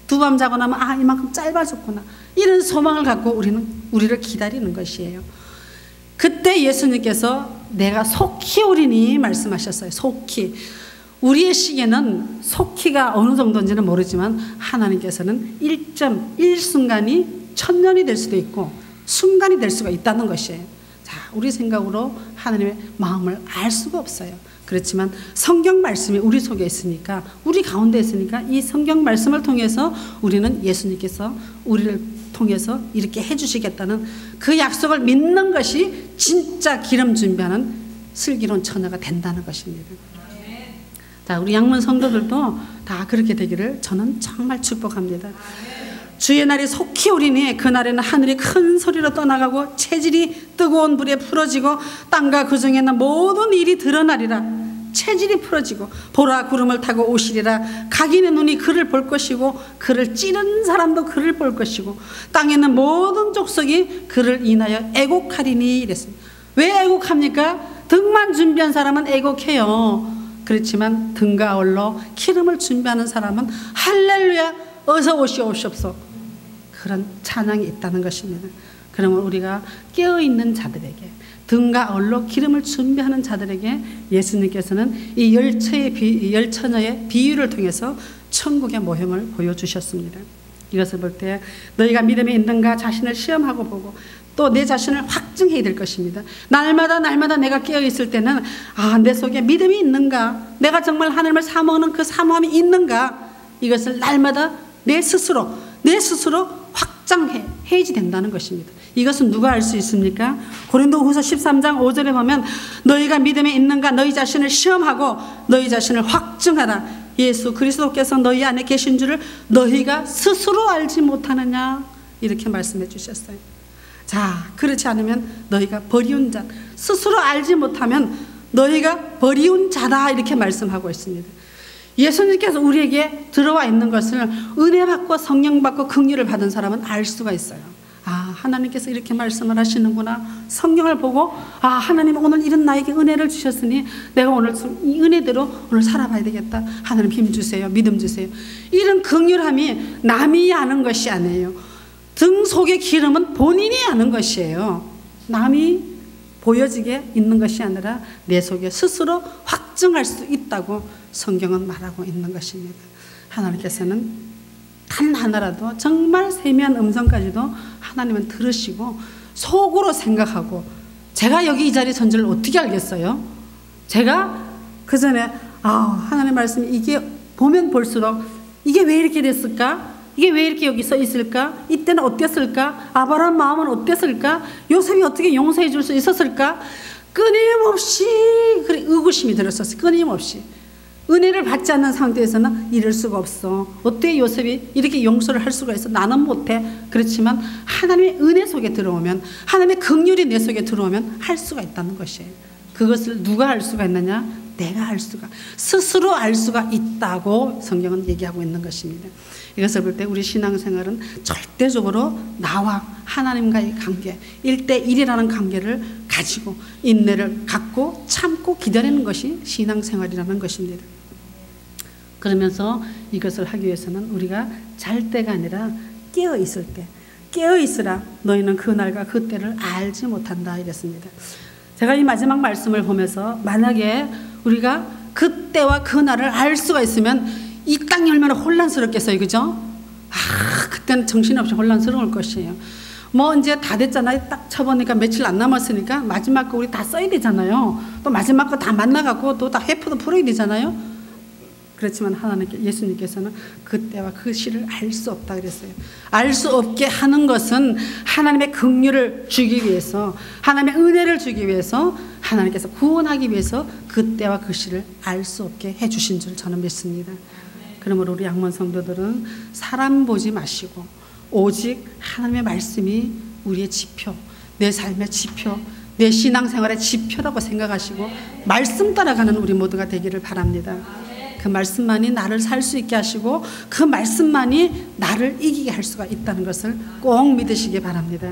두 밤 자고 나면 이만큼 짧아졌구나. 이런 소망을 갖고 우리를 기다리는 것이에요. 그때 예수님께서 내가 속히 오리니 말씀하셨어요. 속히. 우리의 시계는 속히가 어느 정도인지는 모르지만 하나님께서는 1.1순간이 1000년이 될 수도 있고 순간이 될 수가 있다는 것이에요. 자, 우리 생각으로 하나님의 마음을 알 수가 없어요. 그렇지만 성경 말씀이 우리 속에 있으니까, 우리 가운데 있으니까 이 성경 말씀을 통해서 우리는 예수님께서 우리를 통해서 이렇게 해주시겠다는 그 약속을 믿는 것이 진짜 기름 준비하는 슬기로운 처녀가 된다는 것입니다. 자, 우리 양문 성도들도 다 그렇게 되기를 저는 정말 축복합니다. 주의 날이 속히 오리니 그날에는 하늘이 큰 소리로 떠나가고 체질이 뜨거운 불에 풀어지고 땅과 그 중에 있는 모든 일이 드러나리라. 체질이 풀어지고 보라 구름을 타고 오시리라. 각인의 눈이 그를 볼 것이고 그를 찌른 사람도 그를 볼 것이고 땅에 있는 모든 족속이 그를 인하여 애곡하리니 이랬습니다. 왜 애곡합니까? 등만 준비한 사람은 애곡해요. 그렇지만 등과 아울러 기름을 준비하는 사람은 할렐루야 어서 오시옵소서 그런 찬양이 있다는 것입니다. 그러면 우리가 깨어있는 자들에게 등과 아울러 기름을 준비하는 자들에게 예수님께서는 이 열처녀의 비유를 통해서 천국의 모형을 보여주셨습니다. 이것을 볼 때 너희가 믿음이 있는가 자신을 시험하고 보고 또 내 자신을 확증해야 될 것입니다. 날마다 내가 깨어있을 때는 내 속에 믿음이 있는가, 내가 정말 하나님을 사모하는 그 사모함이 있는가, 이것을 날마다 내 스스로 확장해야지 된다는 것입니다. 이것은 누가 알 수 있습니까? 고린도후서 13장 5절에 보면 너희가 믿음이 있는가 너희 자신을 시험하고 너희 자신을 확증하라. 예수 그리스도께서 너희 안에 계신 줄을 너희가 스스로 알지 못하느냐 이렇게 말씀해 주셨어요. 자, 그렇지 않으면 너희가 버리운 자, 스스로 알지 못하면 너희가 버리운 자다 이렇게 말씀하고 있습니다. 예수님께서 우리에게 들어와 있는 것을 은혜 받고 성령 받고 긍휼을 받은 사람은 알 수가 있어요. 하나님께서 이렇게 말씀을 하시는구나. 성경을 보고 하나님 오늘 이런 나에게 은혜를 주셨으니 내가 오늘 이 은혜대로 오늘 살아봐야 되겠다. 하나님 힘 주세요. 믿음 주세요. 이런 긍휼함이 남이 아는 것이 아니에요. 등 속의 기름은 본인이 아는 것이에요. 남이 보여지게 있는 것이 아니라 내 속에 스스로 확증할 수 있다고 성경은 말하고 있는 것입니다. 하나님께서는 단 하나라도 정말 세미한 음성까지도 하나님은 들으시고 속으로 생각하고, 제가 여기 이 자리에 선 줄 어떻게 알겠어요? 제가 그 전에 하나님 말씀이 이게 보면 볼수록 이게 왜 이렇게 됐을까? 이게 왜 이렇게 여기 써 있을까? 이때는 어땠을까? 아브라함 마음은 어땠을까? 요셉이 어떻게 용서해 줄 수 있었을까? 끊임없이 의구심이 들었었어요. 끊임없이. 은혜를 받지 않는 상태에서는 이럴 수가 없어. 어떻게 요셉이 이렇게 용서를 할 수가 있어? 나는 못해. 그렇지만 하나님의 은혜 속에 들어오면, 하나님의 긍휼이 내 속에 들어오면 할 수가 있다는 것이에요. 그것을 누가 알 수가 있느냐? 내가 알 수가, 스스로 알 수가 있다고 성경은 얘기하고 있는 것입니다. 이것을 볼 때 우리 신앙생활은 절대적으로 나와 하나님과의 관계, 1대1이라는 관계를 가지고 인내를 갖고 참고 기다리는 것이 신앙생활이라는 것입니다. 그러면서 이것을 하기 위해서는 우리가 잘 때가 아니라 깨어있을 때, 깨어있으라 너희는 그날과 그때를 알지 못한다 이랬습니다. 제가 이 마지막 말씀을 보면서 만약에 우리가 그때와 그날을 알 수가 있으면 이 땅이 얼마나 혼란스럽겠어요. 그죠? 그때는 정신없이 혼란스러울 것이에요. 이제 다 됐잖아요. 딱 쳐보니까 며칠 안 남았으니까 마지막 거 우리 다 써야 되잖아요. 또 마지막 거 다 만나갖고 또 다 회포도 풀어야 되잖아요. 그렇지만 예수님께서는 그때와 그 시를 알 수 없다 그랬어요. 알 수 없게 하는 것은 하나님의 긍휼을 주기 위해서, 하나님의 은혜를 주기 위해서, 하나님께서 구원하기 위해서 그때와 그 시를 알 수 없게 해주신 줄 저는 믿습니다. 그러므로 우리 양문 성도들은 사람 보지 마시고 오직 하나님의 말씀이 우리의 지표, 내 삶의 지표, 내 신앙생활의 지표라고 생각하시고 말씀 따라가는 우리 모두가 되기를 바랍니다. 그 말씀만이 나를 살 수 있게 하시고 그 말씀만이 나를 이기게 할 수가 있다는 것을 꼭 믿으시기 바랍니다.